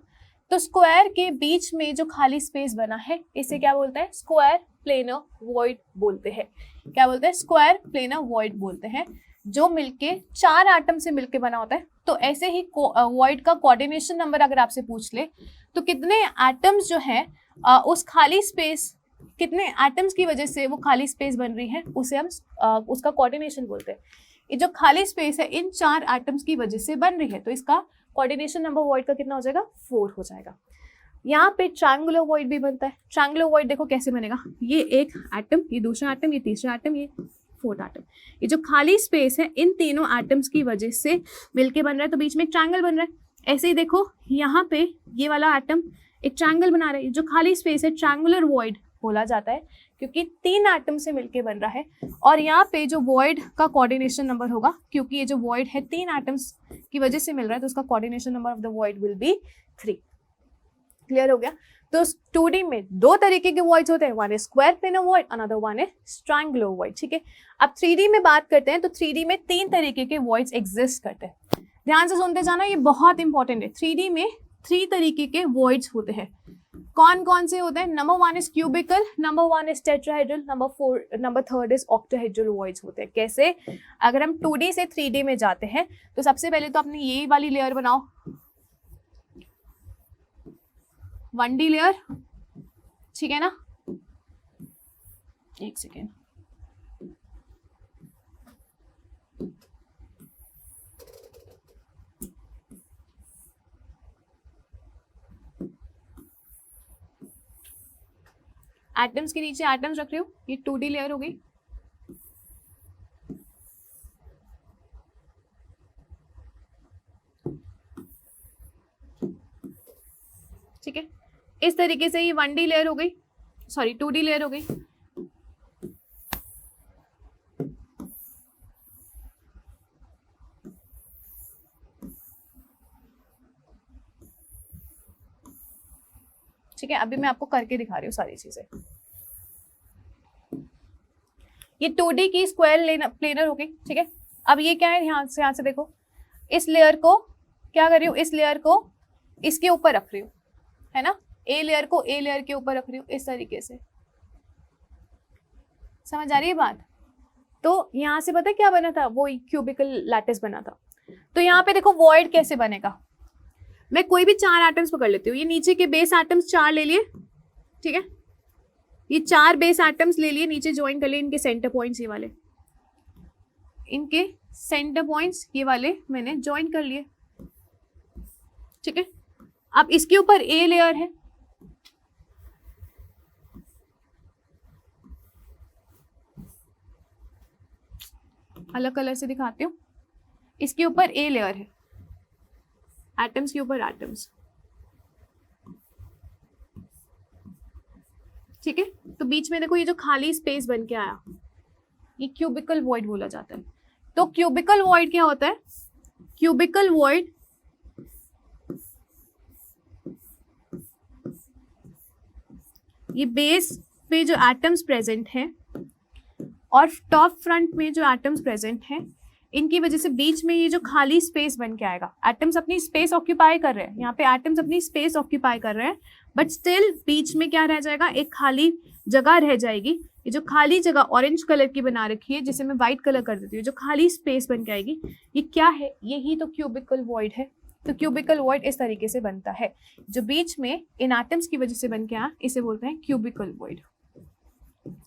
तो स्क्वायर के बीच में जो खाली स्पेस बना है इसे क्या बोलते हैं? स्क्वायर प्लेनर वॉइड बोलते हैं। क्या बोलते हैं? स्क्वायर प्लेनर वॉइड बोलते हैं। जो मिलके 4 एटम से मिलके बना होता है। तो ऐसे ही वॉइड का कोऑर्डिनेशन नंबर अगर आपसे पूछ ले तो कितने एटम्स जो है उस खाली स्पेस, कितने एटम्स की वजह से वो खाली स्पेस बन रही है, उसे हम उसका कोऑर्डिनेशन बोलते हैं। ये जो खाली स्पेस है इन 4 एटम्स की वजह से बन रही है, तो इसका कोऑर्डिनेशन नंबर वॉइड का कितना हो जाएगा, 4 हो जाएगा। यहाँ पे ट्रायंगुलर वॉइड भी बनता है। ट्रायंगुलर वॉइड देखो कैसे बनेगा, ये एक एटम, ये दूसरा एटम, ये तीसरा एटम, ये फोर्थ एटम, ये जो खाली स्पेस है इन तीनों एटम्स की वजह से मिलके बन रहा है, तो बीच में एक ट्रायंगल बन रहा है। ऐसे ही देखो यहाँ पे ये वाला एटम एक ट्रायंगल बना रहा है, जो खाली स्पेस है ट्रायंगुलर वॉइड बोला जाता है, क्योंकि 3 एटम से मिलके बन रहा है। और यहाँ पे जो वॉइड का कोऑर्डिनेशन नंबर होगा, क्योंकि ये जो वॉइड है 3 एटम्स की वजह से मिल रहा है, तो उसका coordination number of the void will be 3। Clear हो गया। तो 2D में 2 तरीके के वॉइड्स होते हैं, वन है square planar void, another one है ट्रायंगुलर वॉइड। ठीक है, अब 3D में बात करते हैं तो 3D में 3 तरीके के वॉइड्स एग्जिस्ट करते हैं। ध्यान से सुनते जाना, ये बहुत इंपॉर्टेंट है। 3D में 3 तरीके के वॉइड्स होते हैं। कौन कौन से होते हैं? Number 1 is cubical, number 1 is tetrahedral, number 3 is octahedral voids होते हैं। कैसे? अगर हम 2D से 3D में जाते हैं तो सबसे पहले तो अपनी यही वाली लेयर बनाओ, 1D लेयर, ठीक है ना। एक सेकेंड, एटम्स के नीचे एटम्स रख रही हूँ, ये 2D लेयर हो गई। ठीक है, इस तरीके से ये 1D लेयर हो गई, सॉरी 2D लेयर हो गई। ठीक है, अभी मैं आपको करके दिखा रही हूँ सारी चीजें। ये 2D की स्क्वायर प्लेनर हो गई। ठीक है, अब ये क्या है, यहाँ से देखो, इस लेयर को क्या कर रही हूँ, इस लेयर को इसके ऊपर रख रही हूँ, है ना। ए लेयर को ए लेयर के ऊपर रख रही हूँ इस तरीके से। समझ आ रही है बात? तो यहाँ से पता है क्या बना था, वो क्यूबिकल लैटिस बना था। तो यहाँ पे देखो वॉइड कैसे बनेगा, मैं कोई भी 4 एटम्स पकड़ लेती हूँ, ये नीचे के बेस एटम्स 4 ले लिए, ठीक है, ये 4 बेस एटम्स ले लिए, नीचे ज्वाइन कर लिए, इनके सेंटर पॉइंट्स ये वाले, इनके सेंटर पॉइंट्स ये वाले मैंने ज्वाइन कर लिए। ठीक है, अब इसके ऊपर ए लेयर है, अलग कलर से दिखाती हूँ, इसके ऊपर ए लेयर है, एटम्स के ऊपर एटम्स। ठीक है, तो बीच में देखो ये जो खाली स्पेस बन के आया, ये क्यूबिकल वॉइड बोला जाता है। तो क्यूबिकल वॉइड क्या होता है? क्यूबिकल वॉइड ये बेस पे जो एटम्स प्रेजेंट हैं और टॉप फ्रंट में जो एटम्स प्रेजेंट हैं, इनकी वजह से बीच में ये जो खाली स्पेस बन के आएगा। एटम्स अपनी स्पेस ऑक्यूपाई कर रहे हैं, यहाँ पे एटम्स अपनी स्पेस ऑक्यूपाई कर रहे हैं, बट स्टिल बीच में क्या रह जाएगा, एक खाली जगह रह जाएगी। ये जो खाली जगह ऑरेंज कलर की बना रखी है, जिसे मैं व्हाइट कलर कर देती हूँ, जो खाली स्पेस बन के आएगी, ये क्या है? यही तो क्यूबिकल वॉइड है। तो क्यूबिकल वॉइड इस तरीके से बनता है, जो बीच में इन एटम्स की वजह से बन के आया, इसे बोलते हैं क्यूबिकल वॉइड।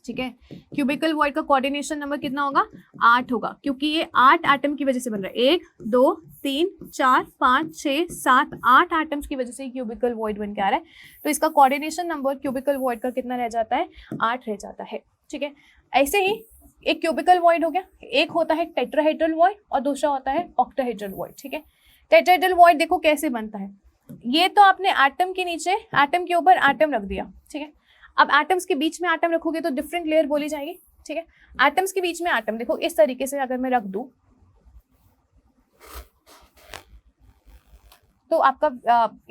ठीक है, क्यूबिकल वॉइड का कोऑर्डिनेशन नंबर कितना होगा? 8 होगा, क्योंकि ये 8 एटम की वजह से बन रहा है। 1 2 3 4 5 6 7 8 एटम्स की वजह से क्यूबिकल वॉइड बन के आ रहा है। तो इसका कोऑर्डिनेशन नंबर क्यूबिकल वॉइड का कितना रह जाता है? 8 रह जाता है। ठीक है, ऐसे ही एक क्यूबिकल वॉइड हो गया, एक होता है टेट्राहेड्रल वॉइड और दूसरा होता है ऑक्टाहेड्रल वॉइड। ठीक है, टेट्राहेड्रल वॉइड देखो कैसे बनता है, ये तो आपने एटम के नीचे एटम के ऊपर एटम रख दिया। ठीक है, अब एटम्स के बीच में एटम रखोगे तो डिफरेंट लेयर बोली जाएगी। ठीक है, एटम्स के बीच में एटम देखो इस तरीके से अगर मैं रख दूं तो आपका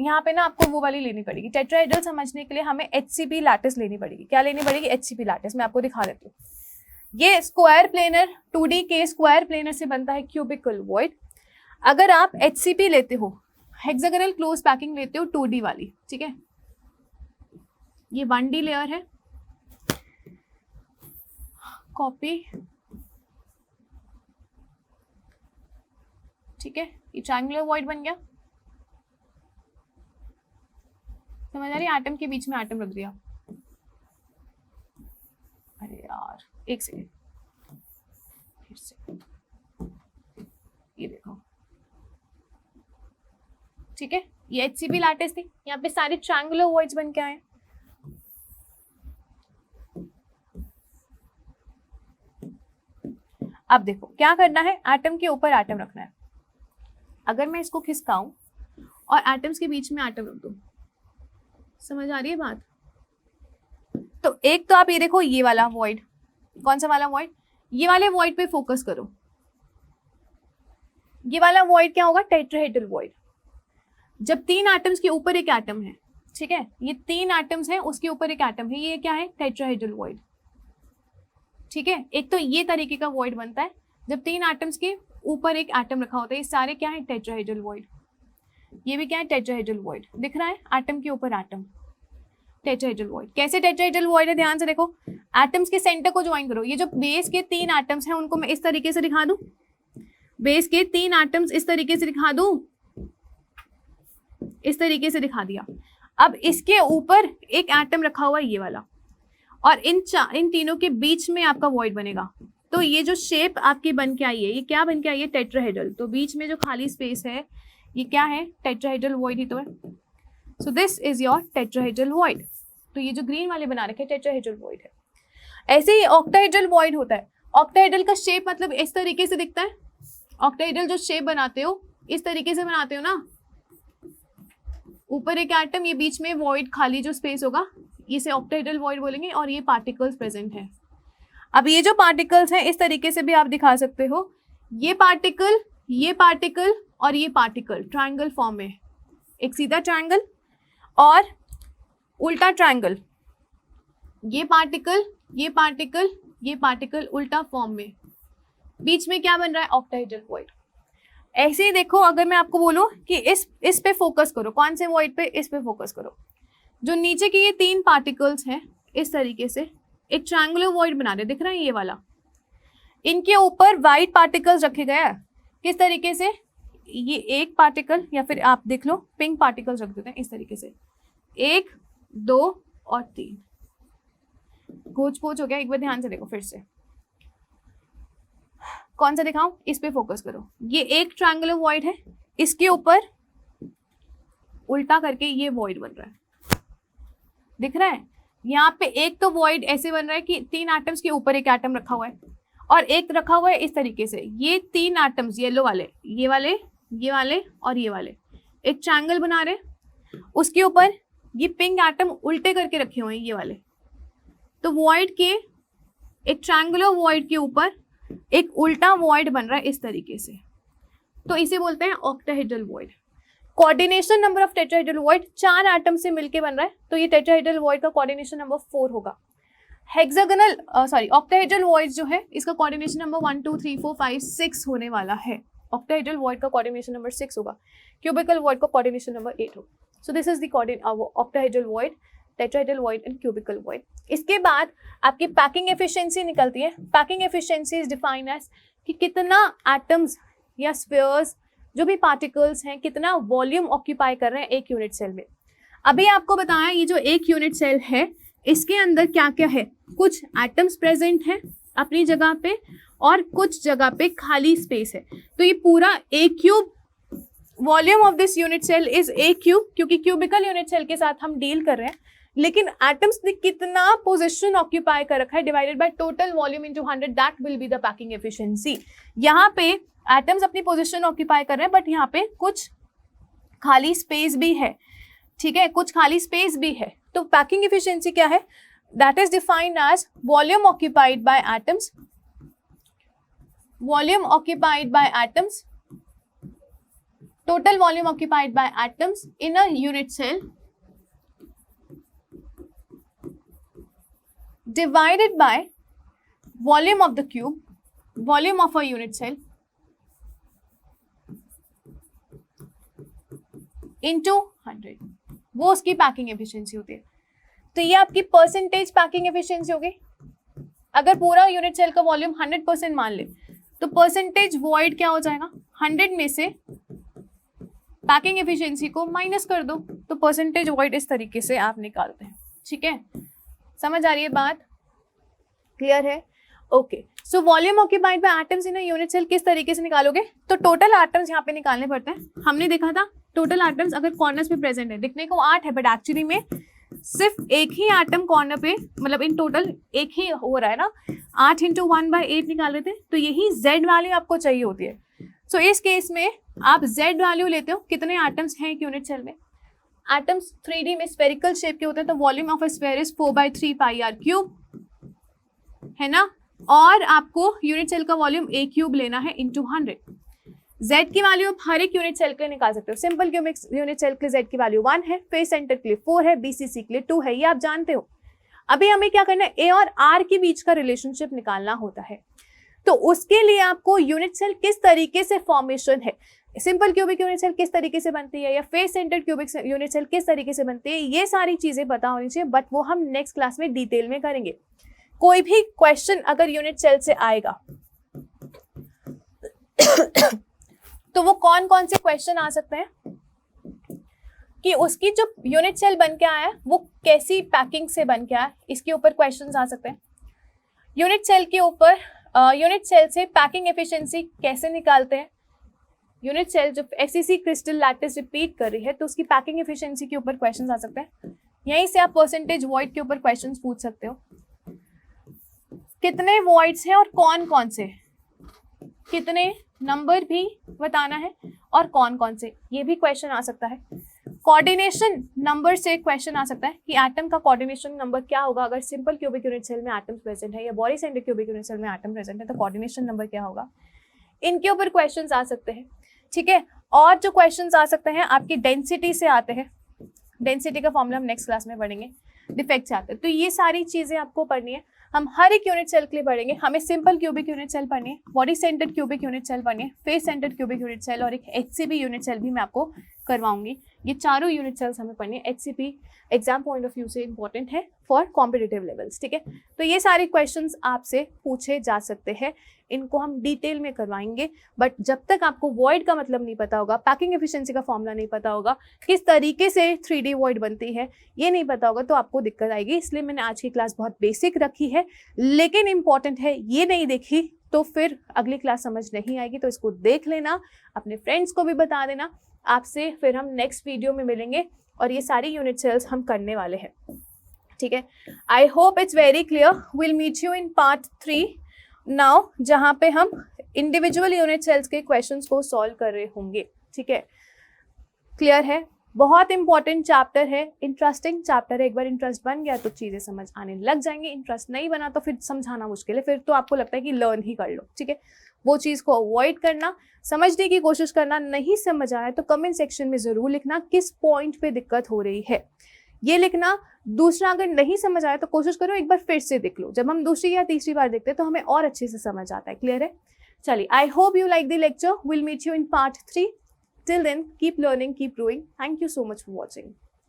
यहाँ पे ना आपको वो वाली लेनी पड़ेगी। टेट्राहेड्रल समझने के लिए हमें HCP लैटिस लेनी पड़ेगी। क्या लेनी पड़ेगी? HCP lattice. मैं आपको दिखा देती हूँ। ये स्क्वायर प्लेनर 2D के स्क्वायर प्लेनर से बनता है क्यूबिकल वॉइड। अगर आप HCP लेते हो, हेक्सागोनल क्लोज पैकिंग लेते हो 2D वाली, ठीक है, ये 1D लेयर है, कॉपी, ठीक है, ये ट्रायंगुलर वॉइड बन गया, समझ आ रही है? एटम के बीच में एटम रख दिया। अरे यार एक सेकेंड, फिर से ये देखो, ठीक है, ये HCP लैटिस थी, यहाँ पे सारे ट्रायंगुलर वॉइड्स बन के आए। अब देखो क्या करना है, एटम के ऊपर एटम रखना है। अगर मैं इसको खिसकाऊं और एटम्स के बीच में एटम रख दूं, समझ आ रही है बात? तो एक तो आप ये देखो, ये वाला वॉइड, कौन सा वाला वॉइड, ये वाले वॉइड पे फोकस करो। ये वाला वॉइड क्या होगा, टेट्राहेड्रल वॉइड। जब 3 एटम्स के ऊपर एक एटम है, ठीक है, ये 3 एटम्स हैं, उसके ऊपर एक एटम है, ये क्या है, टेट्राहेड्रल वॉइड। ठीक है, एक तो ये तरीके का वॉइड बनता है जब 3 एटम्स के ऊपर एक एटम रखा होता है, ये सारे क्या है, टेट्राहेड्रल वॉइड। ये भी क्या है, टेट्राहेड्रल वॉइड। दिख रहा है, एटम के ऊपर एटम, टेट्राहेड्रल वॉइड। कैसे टेट्राहेड्रल वॉइड है, ध्यान से देखो, एटम्स के सेंटर को ज्वाइन करो। ये जो बेस के 3 एटम्स हैं उनको मैं इस तरीके से दिखा दूं, बेस के 3 एटम्स इस तरीके से दिखा दूं, इस तरीके से दिखा दिया। अब इसके ऊपर एक एटम रखा हुआ है, ये वाला, और इन तीनों के बीच में आपका वॉइड बनेगा। तो ये जो शेप आपकी बन के आई है, ये क्या बन के आई है, टेट्राहेड्रल। तो बीच में जो खाली स्पेस है ये क्या है, टेट्राहेड्रल वॉइड ही तो है। So this is your tetrahedral void. तो ये जो ग्रीन वाले बना रखे टेट्राहेड्रल वॉइड है। ऐसे ही ऑक्टाहेड्रल वॉइड होता है। ऑक्टाहेड्रल का शेप मतलब इस तरीके से दिखता है। ऑक्टाहेड्रल जो शेप बनाते हो इस तरीके से बनाते हो ना, ऊपर एक एटम, ये बीच में वॉइड खाली जो स्पेस होगा, इसे ऑक्टाहेड्रल वॉइड बोलेंगे, और ये पार्टिकल्स प्रेजेंट है। अब ये जो पार्टिकल्स हैं इस तरीके से भी आप दिखा सकते हो, ये पार्टिकल और ये पार्टिकल ट्रायंगल फॉर्म में, एक सीधा ट्रायंगल और उल्टा ट्रायंगल, ये पार्टिकल उल्टा फॉर्म में, बीच में क्या बन रहा है, ऑक्टाहेड्रल वॉइड। ऐसे ही देखो, अगर मैं आपको बोलूं कि इस पे फोकस करो, कौन से वॉइड पे, इस पे फोकस करो। जो नीचे के ये 3 पार्टिकल्स हैं इस तरीके से एक ट्रायंगुलर वॉइड बना रहे, दिख रहा है ये वाला। इनके ऊपर वाइट पार्टिकल्स रखे गए हैं, किस तरीके से, ये एक पार्टिकल, या फिर आप देख लो पिंक पार्टिकल्स रख देते हैं इस तरीके से, 1 2 और 3। खोज पोच हो गया, एक बार ध्यान से देखो फिर से, कौन सा दिखाऊं, इस पे फोकस करो। ये एक ट्रायंगुलर वॉइड है, इसके ऊपर उल्टा करके ये वॉइड बन रहा है, दिख रहा है। यहाँ पे एक तो वॉइड ऐसे बन रहा है कि 3 एटम्स के ऊपर एक एटम रखा हुआ है, और एक रखा हुआ है इस तरीके से, ये 3 एटम्स येलो वाले, ये वाले और ये वाले एक ट्रायंगल बना रहे, उसके ऊपर ये पिंक एटम उल्टे करके रखे हुए हैं ये वाले। तो वॉइड के, एक ट्रायंगुलर वॉइड के ऊपर एक उल्टा वॉइड बन रहा है इस तरीके से, तो इसे बोलते हैं octahedral void. Coordination number of tetrahedral void 4 atom से मिलके बन रहा है, तो ये टेट्राहेड्रल वॉइड का कोऑर्डिनेशन नंबर 4 होगा। हेक्सागोनल ऑक्टाहेड्रल वॉइड जो है इसका कोऑर्डिनेशन नंबर 1 2 3 4 5 6 होने वाला है। ऑक्टाहेड्रल वॉइड का कोऑर्डिनेशन नंबर 6 होगा, क्यूबिकल वॉइड का कोऑर्डिनेशन नंबर 8 होगा। So this is the octahedral void, tetrahedral void and cubical void. इसके बाद आपकी पैकिंग एफिशिएंसी निकलती है। Packing efficiency is defined as कि कितना एटम्स या स्फीयर्स, जो भी पार्टिकल्स हैं, कितना वॉल्यूम ऑक्यूपाई कर रहे हैं एक यूनिट सेल में। अभी आपको बताया ये जो एक यूनिट सेल है इसके अंदर क्या क्या है, कुछ एटम्स प्रेजेंट हैं अपनी जगह पे और कुछ जगह पे खाली स्पेस है। तो ये पूरा a cube, volume of this unit cell is a cube, क्योंकि क्यूबिकल यूनिट सेल के साथ हम डील कर रहे हैं। लेकिन एटम्स ने कितना पोजीशन ऑक्यूपाई कर रखा है divided by total volume into 100, that will be the packing efficiency. यहाँ पे एटम्स अपनी पोजीशन ऑक्यूपाई कर रहे हैं, बट यहाँ पे कुछ खाली स्पेस भी है, ठीक है, कुछ खाली स्पेस भी है। तो पैकिंग एफिशिएंसी क्या है, that is defined as volume occupied by atoms, volume occupied by atoms, total volume occupied by atoms in a unit cell divided by volume of the cube, volume of a unit cell into 100, वो उसकी packing efficiency होती है। तो ये आपकी percentage packing efficiency हो गई। अगर पूरा यूनिट सेल का वॉल्यूम 100% मान ले तो परसेंटेज वॉइड क्या हो जाएगा, 100 में से पैकिंग एफिशिएंसी को माइनस कर दो, तो परसेंटेज वॉइड इस तरीके से आप निकालते हैं। ठीक है, समझ आ रही है बात? क्लियर है? Okay, so volume occupied by atoms in a unit cell किस तरीके से निकालोगे? तो टोटल एटम्स यहाँ पे निकालने पड़ते हैं। हमने देखा था टोटल एटम्स अगर कॉर्नर्स में प्रेजेंट है, दिखने को 8 है, बट एक्चुअली में सिर्फ एक ही एटम कॉर्नर पे, मतलब इन टोटल एक ही हो रहा है ना, 8 इंटू 1/8 निकाल रहे थे, तो यही z वैल्यू आपको चाहिए होती है। सो इस केस में आप z वैल्यू लेते हो, कितने एटम्स हैं एक यूनिट सेल में? एटम्स 3D में स्फेरिकल शेप के होते हैं, तो volume of a sphere is 4/3 πr³ है ना, और आपको यूनिट सेल का वॉल्यूम a³ लेना है इंटू 100। z की वैल्यू आप हर एक यूनिट सेल के लिए निकाल सकते हो। सिंपल क्यूबिक यूनिट सेल के लिए z की वैल्यू 1 है, फेस सेंटर के लिए 4 है, BCC के लिए 2 है, ये आप जानते हो। अभी हमें क्या करना है, a और r के बीच का रिलेशनशिप निकालना होता है। तो उसके लिए आपको यूनिट सेल किस तरीके से फॉर्मेशन है, सिंपल क्यूबिक यूनिट सेल किस तरीके से बनती है, या face centre cubic unit cell किस तरीके से बनती है, ये सारी चीजें पता होनी चाहिए, बट वो हम नेक्स्ट क्लास में डिटेल में करेंगे। कोई भी क्वेश्चन अगर यूनिट सेल से आएगा तो वो कौन कौन से क्वेश्चन आ सकते हैं कि उसकी जो यूनिट सेल बन के आया है वो कैसी पैकिंग से बन के आया, इसके ऊपर क्वेश्चंस आ सकते हैं। यूनिट सेल के ऊपर यूनिट सेल से पैकिंग एफिशिएंसी कैसे निकालते हैं, यूनिट सेल जब SEC क्रिस्टल लैटिस रिपीट कर रही है तो उसकी पैकिंग एफिशिएंसी के ऊपर क्वेश्चंस आ सकते हैं। यहीं से आप परसेंटेज वॉइड के ऊपर क्वेश्चंस पूछ सकते हो, कितने वॉइड्स हैं और कौन कौन से, कितने नंबर भी बताना है और कौन कौन से, ये भी क्वेश्चन आ सकता है। कोऑर्डिनेशन नंबर से क्वेश्चन आ सकता है कि एटम का कोऑर्डिनेशन नंबर क्या होगा, अगर सिंपल क्यूबिक यूनिट सेल में एटम्स प्रेजेंट है या body centre cubic unit cell में एटम प्रेजेंट है तो कोऑर्डिनेशन नंबर क्या होगा, इनके ऊपर क्वेश्चंस आ सकते हैं। ठीक है, और जो क्वेश्चंस आ सकते हैं आपकी डेंसिटी से आते हैं, डेंसिटी का फॉर्मूला हम नेक्स्ट क्लास में पढ़ेंगे, डिफेक्ट से आते हैं। तो ये सारी चीजें आपको पढ़नी है, हम हर एक यूनिट सेल के लिए पढ़ेंगे। हमें सिंपल क्यूबिक यूनिट सेल पढ़नी है, body centred cubic unit cell पढ़नी है, face centred cubic unit cell और एक HCP यूनिट सेल भी मैं आपको करवाऊंगी। ये चारों यूनिट सेल्स हमें पढ़नी है। HCP exam point of view से इंपॉर्टेंट है फॉर कॉम्पिटिटिव लेवल्स। ठीक है, तो ये सारे क्वेश्चंस आपसे पूछे जा सकते हैं, इनको हम डिटेल में करवाएंगे। बट जब तक आपको वॉइड का मतलब नहीं पता होगा, पैकिंग एफिशिएंसी का फॉर्मूला नहीं पता होगा, किस तरीके से 3D वॉइड बनती है ये नहीं पता होगा, तो आपको दिक्कत आएगी। इसलिए मैंने आज की क्लास बहुत बेसिक रखी है, लेकिन इंपॉर्टेंट है, ये नहीं देखी तो फिर अगली क्लास समझ नहीं आएगी। तो इसको देख लेना, अपने फ्रेंड्स को भी बता देना। आपसे फिर हम नेक्स्ट वीडियो में मिलेंगे और ये सारी यूनिट सेल्स हम करने वाले हैं। ठीक है, I hope it's very clear. Will meet you in part 3 now, जहाँ पे हम इंडिविजुअल यूनिट सेल्स के क्वेश्चंस को सॉल्व कर रहे होंगे। ठीक है, क्लियर है? बहुत इंपॉर्टेंट चैप्टर है, इंटरेस्टिंग चैप्टर है। एक बार इंटरेस्ट बन गया तो चीज़ें समझ आने लग जाएंगी, इंटरेस्ट नहीं बना तो फिर समझाना मुश्किल है, फिर तो आपको लगता है कि लर्न ही कर लो। ठीक है, वो चीज़ को अवॉइड करना, समझने की कोशिश करना। नहीं समझ आया तो कमेंट सेक्शन में ज़रूर लिखना किस पॉइंट पे दिक्कत हो रही है, ये लिखना। दूसरा, अगर नहीं समझ आया तो कोशिश करो एक बार फिर से देख लो। जब हम दूसरी या तीसरी बार देखते हैं तो हमें और अच्छे से समझ आता है। क्लियर है? चलिए, I hope you like the lecture. We'll meet you in part 3. Till then, keep learning, keep growing. Thank you so much for watching.